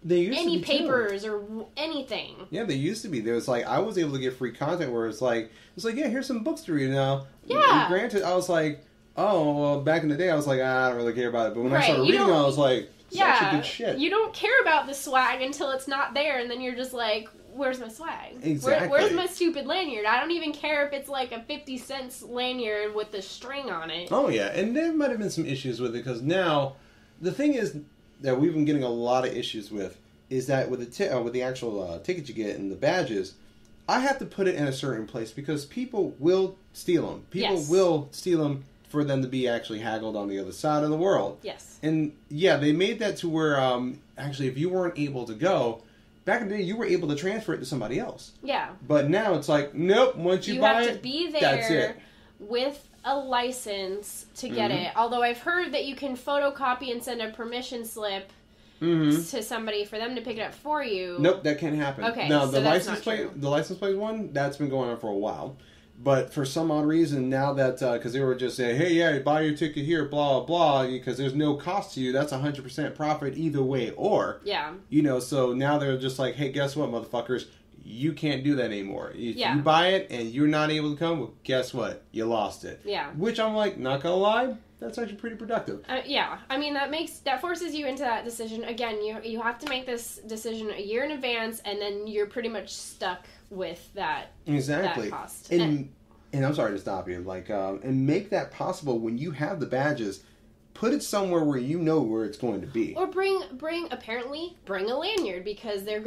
any papers or anything. Yeah, they used to be. There was, like, I was able to get free content where it's like, yeah, here's some books to read now. Yeah. And granted, I was like, oh, well, back in the day, I was like, I don't really care about it. But when I started reading, I was like... Yeah, good shit. You don't care about the swag until it's not there, and then you're just like, where's my swag? Exactly. Where's my stupid lanyard? I don't even care if it's like a 50-cent lanyard with the string on it. Oh, yeah, and there might have been some issues with it, because now, the thing is that we've been getting a lot of issues with, is that with the actual ticket you get and the badges, I have to put it in a certain place, because people will steal them. People will steal them for them to be actually haggled on the other side of the world. Yes. And, yeah, they made that to where, actually, if you weren't able to go, back in the day, you were able to transfer it to somebody else. Yeah. But now it's like, nope, once you buy it, you have to be there that's it. With a license to get it. Although I've heard that you can photocopy and send a permission slip to somebody for them to pick it up for you. Nope, that can't happen. Okay, now, so the that's license not plate, true. the license plate one, that's been going on for a while. But for some odd reason, now that, because they were just saying, hey, yeah, buy your ticket here, blah, blah, because there's no cost to you, that's 100% profit either way, or, so now they're just like, hey, guess what, motherfuckers, you can't do that anymore. If you buy it and you're not able to come, well, guess what, you lost it. Yeah. Which I'm like, not gonna lie, that's actually pretty productive. Yeah, I mean, that forces you into that decision. Again, you have to make this decision a year in advance, and then you're pretty much stuck with that, that cost. And I'm sorry to stop you, and make that possible when you have the badges. Put it somewhere where you know where it's going to be. Or bring a lanyard, because they're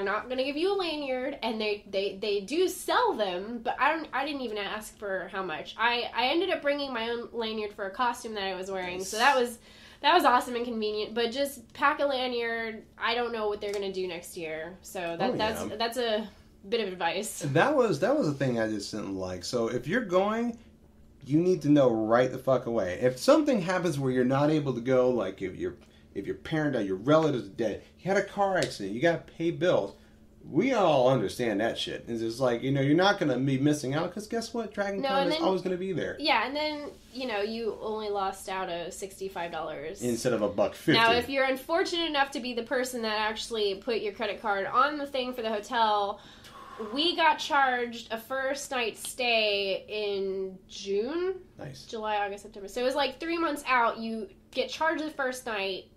not gonna give you a lanyard, and they do sell them, but I didn't even ask for how much. I ended up bringing my own lanyard for a costume that I was wearing, so that was awesome and convenient. But just pack a lanyard. I don't know what they're gonna do next year, so that's a bit of advice. That was a thing I just didn't like. So if you're going, you need to know right the fuck away. If something happens where you're not able to go, like if your parent or your relative's dead, you had a car accident, you got to pay bills. We all understand that shit. It's just like, you're not going to be missing out, because guess what? DragonCon is always going to be there. Yeah, and then, you only lost out of $65. Instead of $1.50. Now, if you're unfortunate enough to be the person that actually put your credit card on the thing for the hotel, we got charged a first night stay in June. Nice. July, August, September. So it was like 3 months out. You get charged the first night,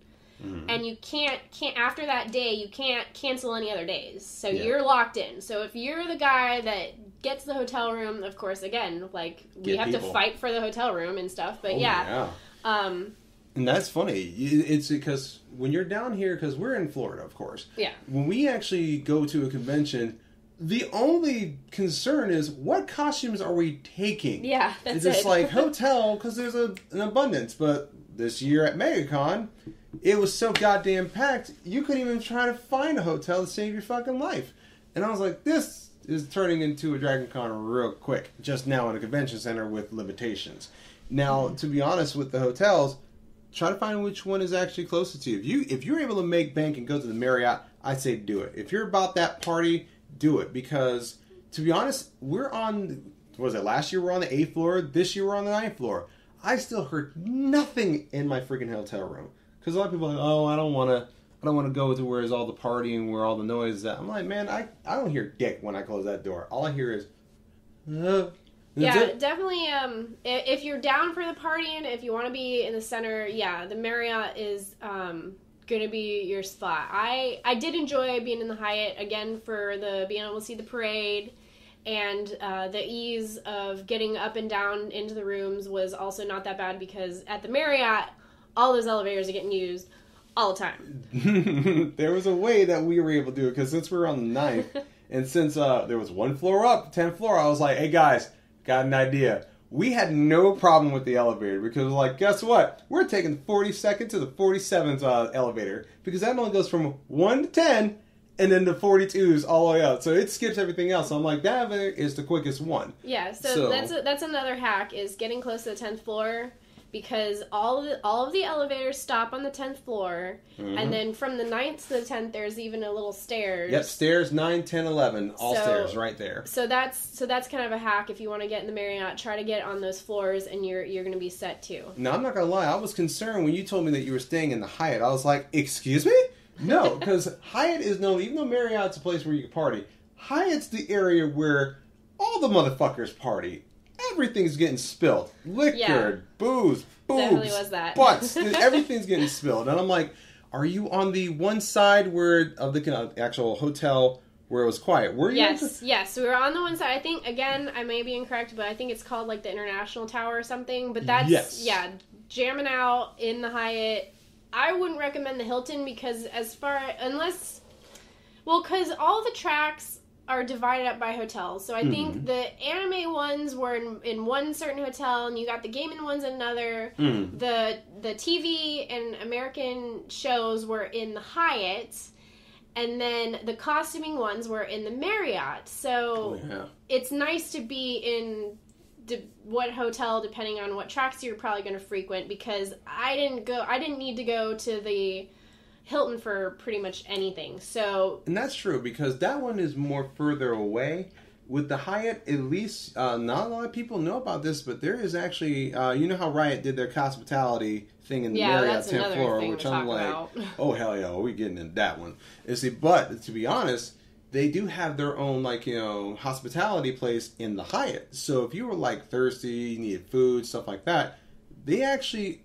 and you can't after that day, you can't cancel any other days. So you're locked in. So if you're the guy that gets the hotel room, of course, again, we have to fight for the hotel room and stuff. But and that's funny. It's because when you're down here, because we're in Florida, of course. Yeah. When we actually go to a convention, the only concern is, what costumes are we taking? Yeah, that's it's just like hotel, because there's an abundance. But this year at MegaCon, it was so goddamn packed, you couldn't even try to find a hotel to save your fucking life. And I was like, this is turning into a DragonCon real quick, just now in a convention center with limitations. Now, to be honest with the hotels, try to find which one is actually closest to you. If you're able to make bank and go to the Marriott, I say do it. If you're about that party, do it, because to be honest, we're on, what was it, last year we're on the 8th floor, this year we're on the 9th floor. I still heard nothing in my freaking hotel room, because a lot of people are like, oh, I don't want I don't want to go to where there's all the partying, where all the noise is at. I'm like, man, I don't hear dick when I close that door. All I hear is, yeah, it. definitely. If you're down for the partying, if you want to be in the center, yeah, the Marriott is gonna be your spot. I did enjoy being in the Hyatt again for the being able to see the parade, and the ease of getting up and down into the rooms was also not that bad because at the Marriott, all those elevators are getting used all the time. There was a way that we were able to do it because since we were on the 9th, and since there was one floor up, 10th floor, I was like, hey guys, got an idea. We had no problem with the elevator because like, guess what? We're taking the 42nd to the 47th elevator because that only goes from 1 to 10 and then the 42s all the way up. So it skips everything else. So I'm like, that elevator is the quickest one. Yeah, so that's another hack is getting close to the 10th floor. Because all of the elevators stop on the 10th floor, and then from the 9th to the 10th, there's even a little stairs. Yep, stairs 9, 10, 11, all stairs right there. So that's kind of a hack. If you want to get in the Marriott, try to get on those floors, and you're going to be set too. Now I'm not gonna lie, I was concerned when you told me that you were staying in the Hyatt. I was like, excuse me? No, because Hyatt is known, even though Marriott's a place where you can party, Hyatt's the area where all the motherfuckers party. Everything's getting spilled. Liquor, booze, boobs, definitely was that. butts. Everything's getting spilled. And I'm like, are you on the one side where of the actual hotel where it was quiet? Were you? Yes. We were on the one side. I think, again, I may be incorrect, but I think it's called like the International Tower or something. But that's, jamming out in the Hyatt. I wouldn't recommend the Hilton because because all the tracks are divided up by hotels. So I think the anime ones were in one certain hotel, and you got the gaming ones in another. The TV and American shows were in the Hyatt, and then the costuming ones were in the Marriott. So it's nice to be in what hotel depending on what tracks you're probably going to frequent, because I didn't need to go to the Hilton for pretty much anything. And that's true because that one is more further away. With the Hyatt, at least not a lot of people know about this, but there is actually you know how Riot did their hospitality thing in the Marriott 10th floor, which I'm like, oh hell yeah, we getting in that one. But to be honest, they do have their own hospitality place in the Hyatt. So if you were like thirsty, you needed food, stuff like that, they actually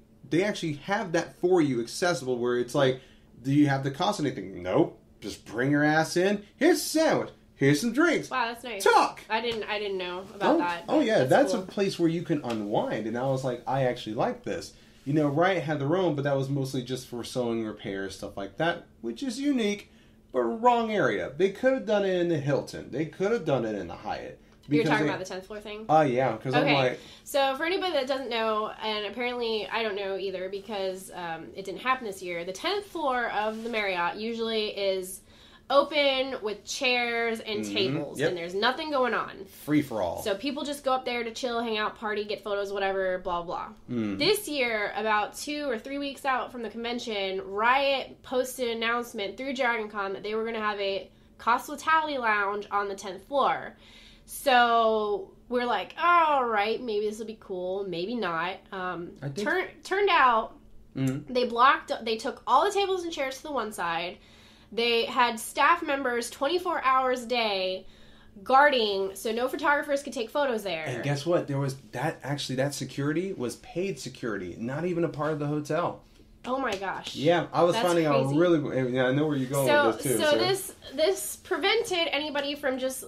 have that for you accessible where it's like, do you have to cost anything? Nope. Just bring your ass in. Here's a sandwich. Here's some drinks. Wow, that's nice. Talk. I didn't know about that. Oh yeah, that's cool. A place where you can unwind. And I was like, I actually like this. Riot had their own, but that was mostly just for sewing repairs, stuff like that, which is unique, but wrong area. They could have done it in the Hilton. They could have done it in the Hyatt. You're talking about the 10th floor thing? Yeah, because I'm like... So for anybody that doesn't know, and apparently I don't know either because it didn't happen this year, the 10th floor of the Marriott usually is open with chairs and tables, and there's nothing going on. Free for all. So people just go up there to chill, hang out, party, get photos, whatever, blah, blah. This year, about 2 or 3 weeks out from the convention, Riot posted an announcement through DragonCon that they were going to have a hospitality lounge on the 10th floor. So we're like, all right, maybe this will be cool, maybe not. Turned out they took all the tables and chairs to the one side. They had staff members 24 hours a day guarding, so no photographers could take photos there. And guess what? There was that security was paid security, not even a part of the hotel. Oh my gosh. Yeah, I was finding out really. I know where you're going with this too. So this prevented anybody from just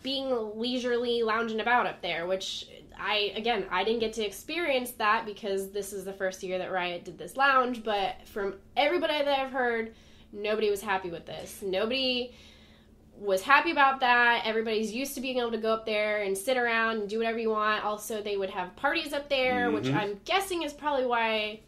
being leisurely lounging about up there, which I didn't get to experience that because this is the first year that Riot did this lounge, but from everybody that I've heard, nobody was happy with this. Nobody was happy about that. Everybody's used to being able to go up there and sit around and do whatever you want. Also, they would have parties up there, which I'm guessing is probably why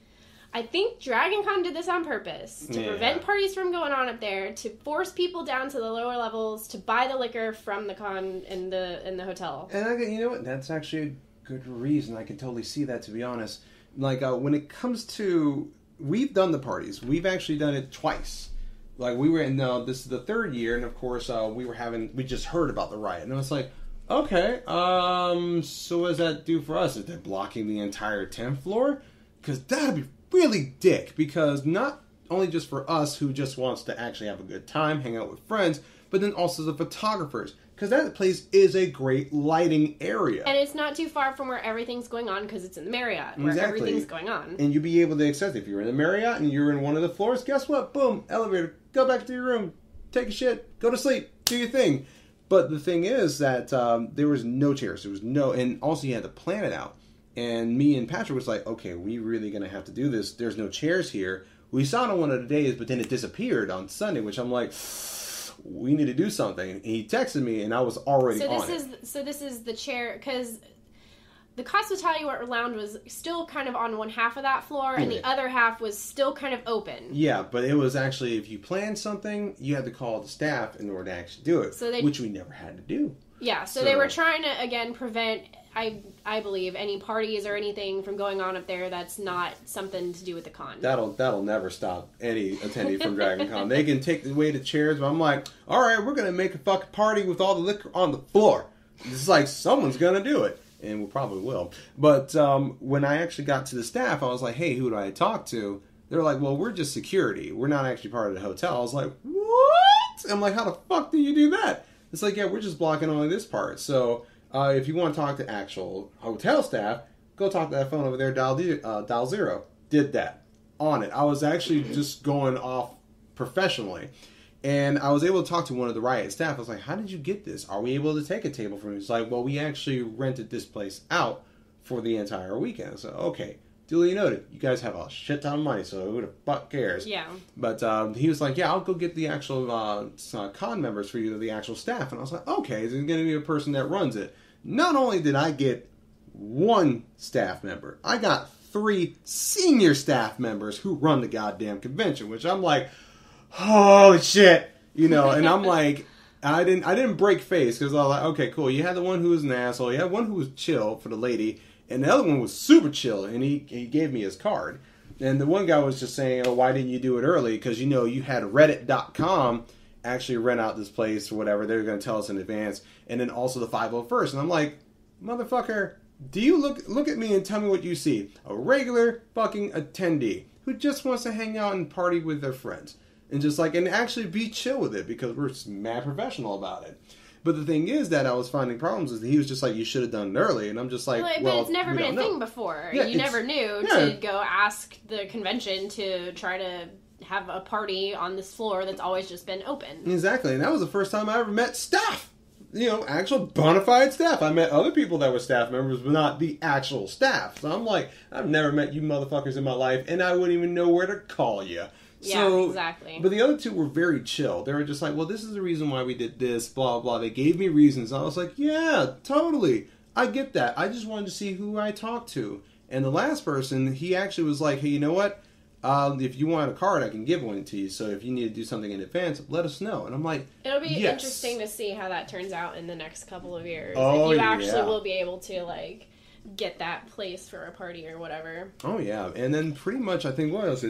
I think DragonCon did this on purpose to prevent parties from going on up there, to force people down to the lower levels to buy the liquor from the con in the hotel. And you know what? That's actually a good reason. I can totally see that, to be honest. Like when it comes to, we've done the parties. We've actually done it twice. Like we were in this is the third year, and of course we just heard about the riot, and I was like, okay, so what does that do for us? Is that blocking the entire 10th floor? Because that'd be really dick, because not only just for us who just wants to actually have a good time, hang out with friends, but then also the photographers. Because that place is a great lighting area. And it's not too far from where everything's going on because it's in the Marriott where everything's going on. And you'll be able to access it. If you're in the Marriott and you're in one of the floors, guess what? Boom, elevator, go back to your room, take a shit, go to sleep, do your thing. But the thing is that there was no chairs. There was no, and also you had to plan it out. And me and Patrick was like, okay, we really going to have to do this. There's no chairs here. We saw it on one of the days, but then it disappeared on Sunday, which I'm like, we need to do something. And he texted me, and I was already on it. So this is the chair, because the Hospitality Lounge was still kind of on one half of that floor, and the other half was still kind of open. Yeah, but it was actually, if you planned something, you had to call the staff in order to actually do it, which we never had to do. Yeah, so they were trying to, again, prevent, I believe, any parties or anything from going on up there that's not something to do with the con. That'll never stop any attendee from DragonCon. They can take away the chairs, but I'm like, all right, we're going to make a fucking party with all the liquor on the floor. It's like, someone's going to do it. And we probably will. But when I actually got to the staff, I was like, hey, who do I talk to? They're like, well, we're just security. We're not actually part of the hotel. I was like, what? I'm like, how the fuck do you do that? It's like, yeah, we're just blocking only this part. So if you want to talk to actual hotel staff, go talk to that phone over there, dial 0. Did that. On it. I was actually just going off professionally. And I was able to talk to one of the Riot staff. I was like, how did you get this? Are we able to take a table from you? He's like, well, we actually rented this place out for the entire weekend. So, okay. Duly noted. You guys have a shit ton of money, so who the fuck cares? Yeah. But he was like, yeah, I'll go get the actual con members for you, the actual staff. And I was like, okay, there's going to be a person that runs it. Not only did I get one staff member, I got 3 senior staff members who run the goddamn convention, which I'm like, holy shit, you know, and I'm like, I didn't break face because I was like, okay, cool. You had the one who was an asshole, you had one who was chill for the lady, and the other one was super chill, and he gave me his card. And the one guy was just saying, oh, why didn't you do it early? Because, you know, you had Reddit.com actually rent out this place or whatever. They were going to tell us in advance. And then also the 501st. And I'm like, motherfucker, do you look at me and tell me what you see? A regular fucking attendee who just wants to hang out and party with their friends. And just like, and actually be chill with it because we're mad professional about it. But the thing is that I was finding problems is that he was just like, you should have done it early. And I'm just like, well, but it's never been a thing before. Yeah, you never knew to go ask the convention to try to have a party on this floor that's always just been open. Exactly. And that was the first time I ever met staff. You know, actual bona fide staff. I met other people that were staff members, but not the actual staff. So I'm like, I've never met you motherfuckers in my life, and I wouldn't even know where to call you. Yeah, exactly. But the other two were very chill. They were just like, well, this is the reason why we did this, blah, blah. They gave me reasons. I was like, yeah, totally. I get that. I just wanted to see who I talked to. And the last person, he actually was like, hey, you know what? If you want a card, I can give one to you. So if you need to do something in advance, let us know. And I'm like, it'll be interesting to see how that turns out in the next couple of years. Oh, if you actually will be able to, like, get that place for a party or whatever. Oh, yeah. And then pretty much, I think, what else?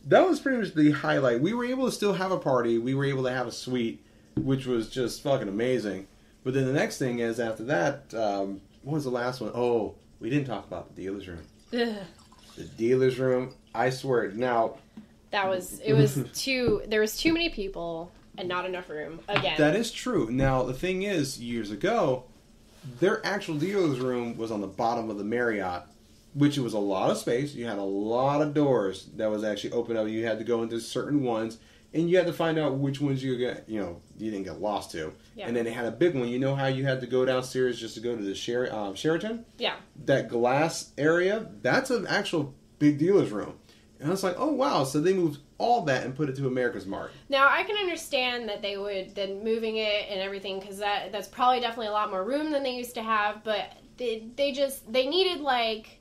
That was pretty much the highlight. We were able to still have a party. We were able to have a suite, which was just fucking amazing. But then the next thing is, after that, what was the last one? Oh, we didn't talk about the dealer's room. Ugh. The dealer's room, I swear. Now, there was too many people and not enough room, again. That is true. Now, the thing is, years ago, their actual dealer's room was on the bottom of the Marriott, which was a lot of space. You had a lot of doors that was actually open up. You had to go into certain ones, and you had to find out which ones you didn't get lost to. Yeah. And then they had a big one. You know how you had to go downstairs just to go to the Sheraton? Yeah. That glass area, that's an actual big dealer's room. And I was like, oh, wow. So they moved all that and put it to America's Mart. Now, I can understand that they would, then moving it and everything, because that's probably definitely a lot more room than they used to have, but they needed, like,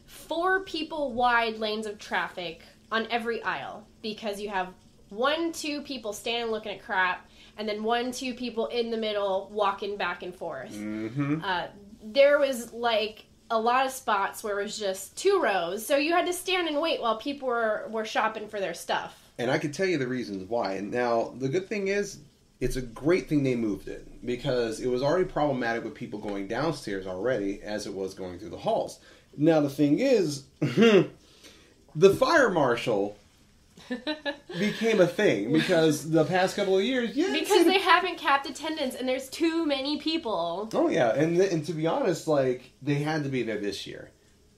4 people wide lanes of traffic on every aisle, because you have 1-2 people standing looking at crap, and then 1-2 people in the middle walking back and forth. Mm-hmm. There was like a lot of spots where it was just 2 rows, so you had to stand and wait while people were shopping for their stuff. And I can tell you the reasons why. Now, the good thing is, it's a great thing they moved it, because it was already problematic with people going downstairs already, as it was going through the halls. Now, the thing is, the fire marshal became a thing because the past couple of years, because they haven't capped attendance and there's too many people. Oh yeah, and to be honest, like they had to be there this year,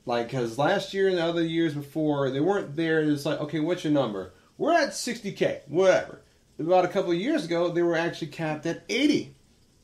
like because last year and the other years before they weren't there. It's like, okay, what's your number? We're at 60K, whatever. About a couple of years ago, they were actually capped at 80,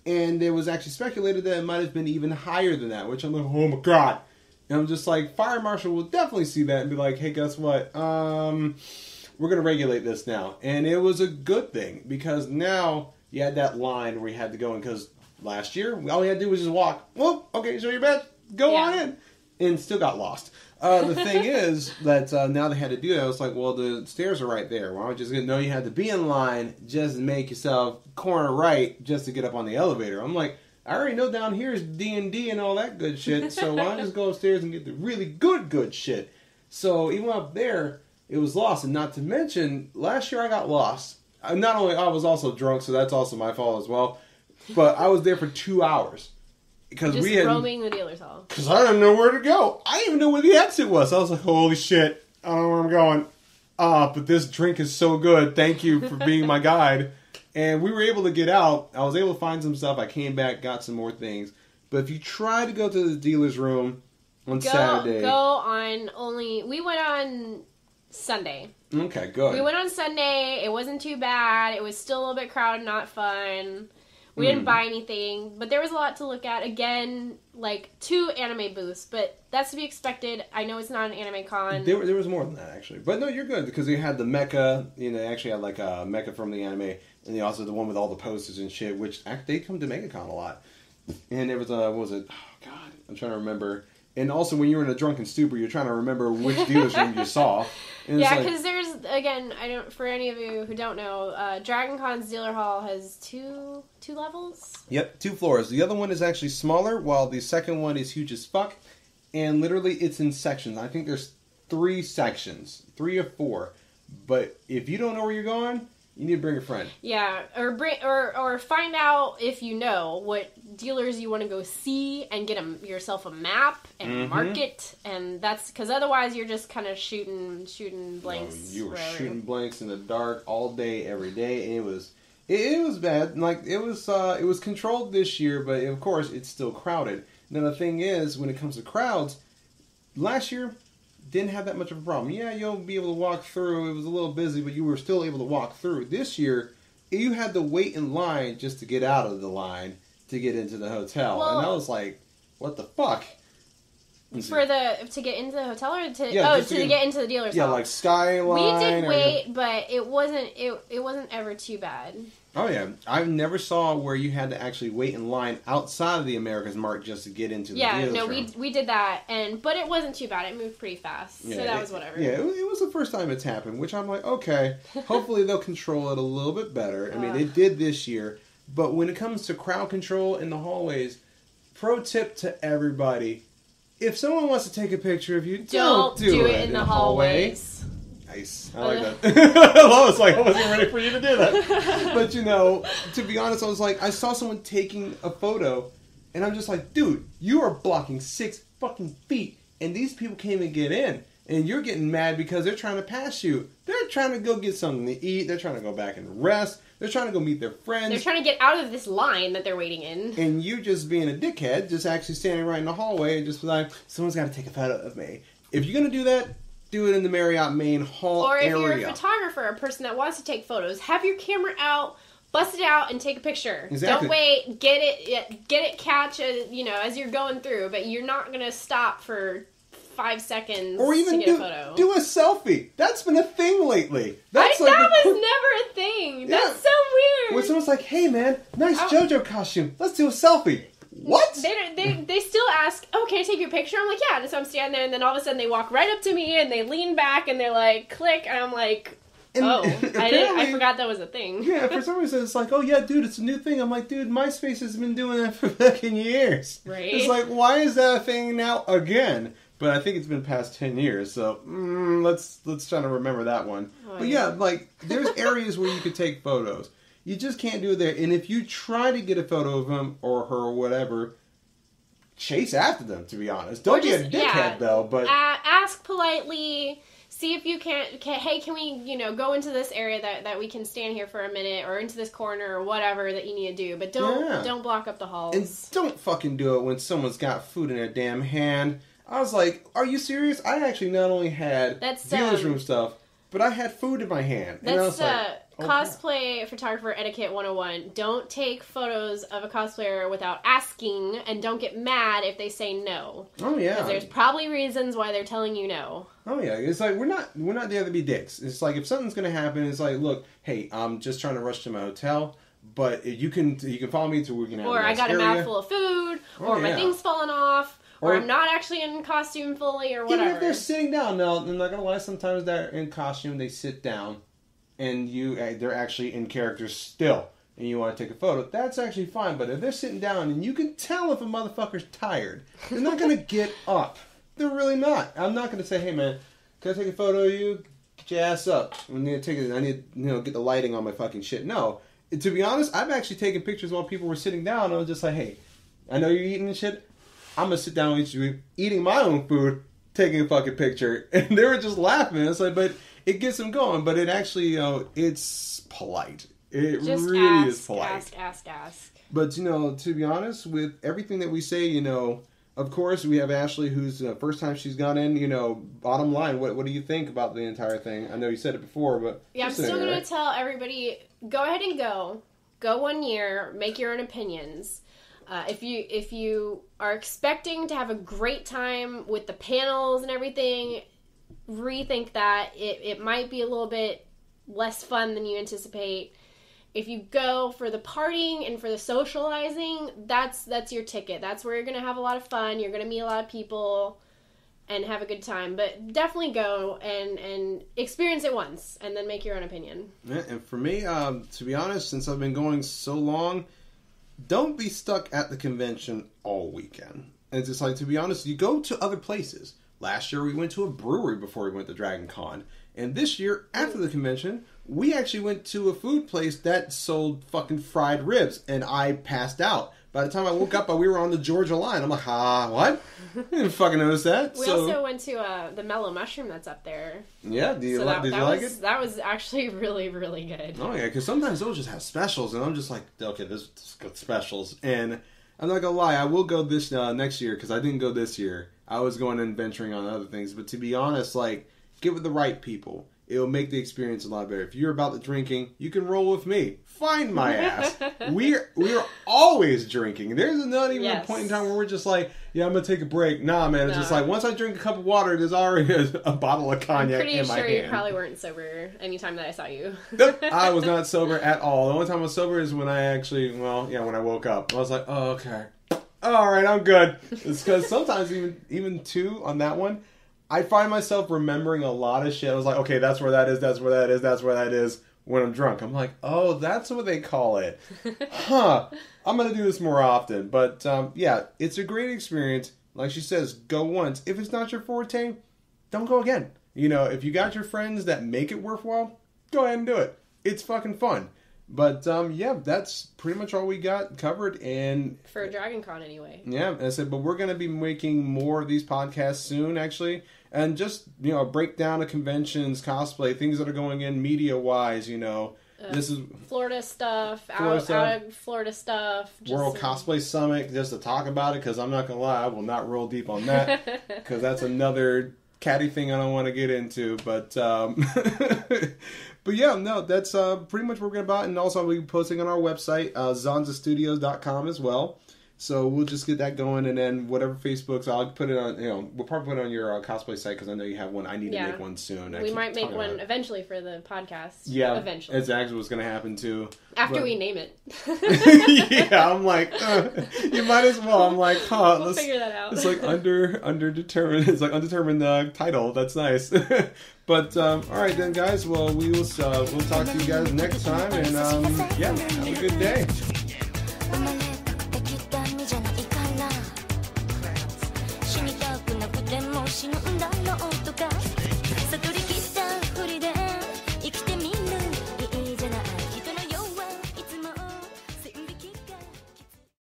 and it was actually speculated that it might have been even higher than that. Which I'm like, oh my god. And I'm just like, Fire Marshal will definitely see that and be like, hey, guess what? We're going to regulate this now. And it was a good thing, because now you had that line where you had to go in, because last year, all you had to do was just walk. Well, okay, show your badge, go on in. And still got lost. The thing is that now they had to do that. I was like, well, the stairs are right there. Why don't you just know you had to be in line just to make yourself corner right just to get up on the elevator? I'm like, I already know down here is D&D and all that good shit, so why don't I just go upstairs and get the really good shit? So even up there, it was lost. And not to mention, last year I got lost. Not only, I was also drunk, so that's also my fault as well, but I was there for 2 hours. Because just we had roaming the dealer's hall. Because I didn't know where to go. I didn't even know where the exit was. I was like, holy shit, I don't know where I'm going. But this drink is so good. Thank you for being my guide. And we were able to get out. I was able to find some stuff. I came back, got some more things. But if you try to go to the dealer's room on Saturday... We went on Sunday. Okay, good. We went on Sunday. It wasn't too bad. It was still a little bit crowded, not fun. We didn't buy anything, but there was a lot to look at. Again, like 2 anime booths, but that's to be expected. I know it's not an anime con. There was more than that, actually. But no, you're good, because they had the mecha. You know, they actually had like a mecha from the anime, and they also had the one with all the posters and shit, which they come to MegaCon a lot. And there was what was it? Oh god, I'm trying to remember. And also, when you're in a drunken stupor, you're trying to remember which dealer's room you saw. And yeah, because there's, again, for any of you who don't know, DragonCon's dealer hall has two levels. Yep, 2 floors. The other one is actually smaller, while the second one is huge as fuck. And literally, it's in sections. I think there's 3 sections, 3 or 4. But if you don't know where you're going, you need to bring a friend. Yeah, or find out, if you know, what dealers you want to go see, and get yourself a map and mark it, and that's because otherwise you're just kind of shooting blanks. You were shooting blanks in the dark all day, every day, and it was bad. Like it was controlled this year, but of course it's still crowded. Now the thing is, when it comes to crowds, last year didn't have that much of a problem. Yeah, you'll be able to walk through. It was a little busy, but you were still able to walk through. This year, you had to wait in line just to get out of the line to get into the hotel. Well, and I was like, what the fuck? To get into the hotel, or to get into the dealer's hall? Yeah, like Skyline. We did wait, but it wasn't ever too bad. Oh yeah, I never saw where you had to actually wait in line outside of the America's Mart just to get into the dealer's room. we did that, but it wasn't too bad. It moved pretty fast, so that was whatever. Yeah, it was the first time it's happened, which I'm like, okay, hopefully they'll control it a little bit better. I mean, they did this year, but when it comes to crowd control in the hallways, pro tip to everybody: if someone wants to take a picture of you, don't do it in the hallways. Nice. I like that. I was like, I wasn't ready for you to do that. But, to be honest, I was like, I saw someone taking a photo, and I'm just like, dude, you are blocking 6 fucking feet, and these people can't even get in. And you're getting mad because they're trying to pass you. They're trying to go get something to eat. They're trying to go back and rest. They're trying to go meet their friends. They're trying to get out of this line that they're waiting in. And you just being a dickhead, just actually standing right in the hallway and just like, someone's got to take a photo of me. If you're going to do that, do it in the Marriott main hall area. Or if you're a photographer, a person that wants to take photos, have your camera out, bust it out, and take a picture. Exactly. Don't wait. Get it catch as you're going through, but you're not going to stop for 5 seconds or even to get a photo. Do a selfie. That's been a thing lately. That was never a thing. Yeah. That's so weird. When someone's like, hey man, nice JoJo costume. Let's do a selfie. What? They still ask, oh, can I take your picture? I'm like, yeah. And so I'm standing there, and then all of a sudden they walk right up to me, and they lean back, and they're like, click, and I'm like, I forgot that was a thing. Yeah, for some reason it's like, oh yeah, dude, it's a new thing. I'm like, dude, MySpace has been doing that for fucking years. Right. It's like, why is that a thing now again? But I think it's been past 10 years, so let's try to remember that one. Oh, but yeah, like, there's areas where you could take photos. You just can't do it there. And if you try to get a photo of him or her or whatever, chase after them, to be honest. Don't be a dickhead, though. But ask politely, see if you hey, can we, go into this area that we can stand here for a minute, or into this corner, or whatever that you need to do. But don't block up the halls. And don't fucking do it when someone's got food in their damn hand. I was like, are you serious? I actually not only had dealer's room stuff, but I had food in my hand. And that's cosplay photographer etiquette 101. Don't take photos of a cosplayer without asking, and don't get mad if they say no. Oh yeah, because there's probably reasons why they're telling you no. Oh yeah, it's like we're not there to be dicks. It's like if something's gonna happen, it's like, look, hey, I'm just trying to rush to my hotel, but you can follow me to where we can have or I got a mouthful of food, or my thing's falling off. Or I'm not actually in costume fully, or whatever. Even if they're sitting down, now, I'm not gonna lie. Sometimes they're in costume, they sit down, and they're actually in character still, and you want to take a photo. That's actually fine. But if they're sitting down, and you can tell if a motherfucker's tired, they're not gonna get up. They're really not. I'm not gonna say, hey man, can I take a photo of you? Get your ass up. I need to get the lighting on my fucking shit. No, to be honest, I've actually taken pictures while people were sitting down. And I was just like, hey, I know you're eating and shit. I'm going to sit down with you, eating my own food, taking a fucking picture. And they were just laughing. It's like, but it gets them going. But it actually, it's polite. It just really is polite. Ask. But, to be honest, with everything that we say, of course, we have Ashley, who's the first time she's gone in, bottom line, what do you think about the entire thing? I know you said it before, but... Yeah, I'm still going to tell everybody, go ahead and go. Go 1 year, make your own opinions. If you are expecting to have a great time with the panels and everything, rethink that. It might be a little bit less fun than you anticipate. If you go for the partying and for the socializing, that's your ticket. That's where you're going to have a lot of fun. You're going to meet a lot of people and have a good time. But definitely go and experience it once and then make your own opinion. Yeah, and for me, to be honest, since I've been going so long, don't be stuck at the convention all weekend. And it's just like, to be honest, you go to other places. Last year we went to a brewery before we went to DragonCon. And this year, after the convention, we actually went to a food place that sold fucking fried ribs. And I passed out. By the time I woke up, we were on the Georgia line. I'm like, what? I didn't fucking notice that. We also went to the Mellow Mushroom that's up there. Yeah, did you like it? That was actually really, really good. Oh, yeah, because sometimes they'll just have specials, and I'm just like, okay, this is good specials. And I'm not going to lie, I will go this next year, because I didn't go this year. I was going and venturing on other things. But to be honest, get with the right people. It'll make the experience a lot better. If you're about the drinking, you can roll with me. Find my ass. We're always drinking. There's not even a point in time where we're just like, yeah, I'm going to take a break. Nah, man. It's just like, once I drink a cup of water, there's already a bottle of cognac in my hand. I'm pretty sure you probably weren't sober anytime that I saw you. Nope, I was not sober at all. The only time I was sober is when I actually, when I woke up. I was like, oh, okay. All right, I'm good. It's because sometimes even too, on that one, I find myself remembering a lot of shit. I was like, okay, that's where that is, that's where that is, that's where that is when I'm drunk. I'm like, oh, that's what they call it. Huh. I'm going to do this more often. But, yeah, it's a great experience. Like she says, go once. If it's not your forte, don't go again. If you got your friends that make it worthwhile, go ahead and do it. It's fucking fun. But, yeah, that's pretty much all we got covered. And for DragonCon, anyway. Yeah, I said, but we're going to be making more of these podcasts soon, actually. And just, a breakdown of conventions, cosplay, things that are going in media-wise, This is Florida stuff, out of Florida stuff. World Cosplay Summit, just to talk about it, because I'm not going to lie, I will not roll deep on that. Because that's another catty thing I don't want to get into. But, but yeah, no, that's pretty much what we're going to about. And also, we'll be posting on our website, zanzastudios.com as well. So we'll just get that going, and then whatever Facebook's, I'll put it on. We'll probably put it on your cosplay site because I know you have one. I need to make one soon. We might make one eventually for the podcast. Yeah, eventually. It's actually what's going to happen too. After we name it. Yeah, I'm like, you might as well. I'm like, we'll figure that out. It's like underdetermined. It's like undetermined title. That's nice. But all right then, guys. Well, we'll talk to you guys next time, and yeah, have a good day.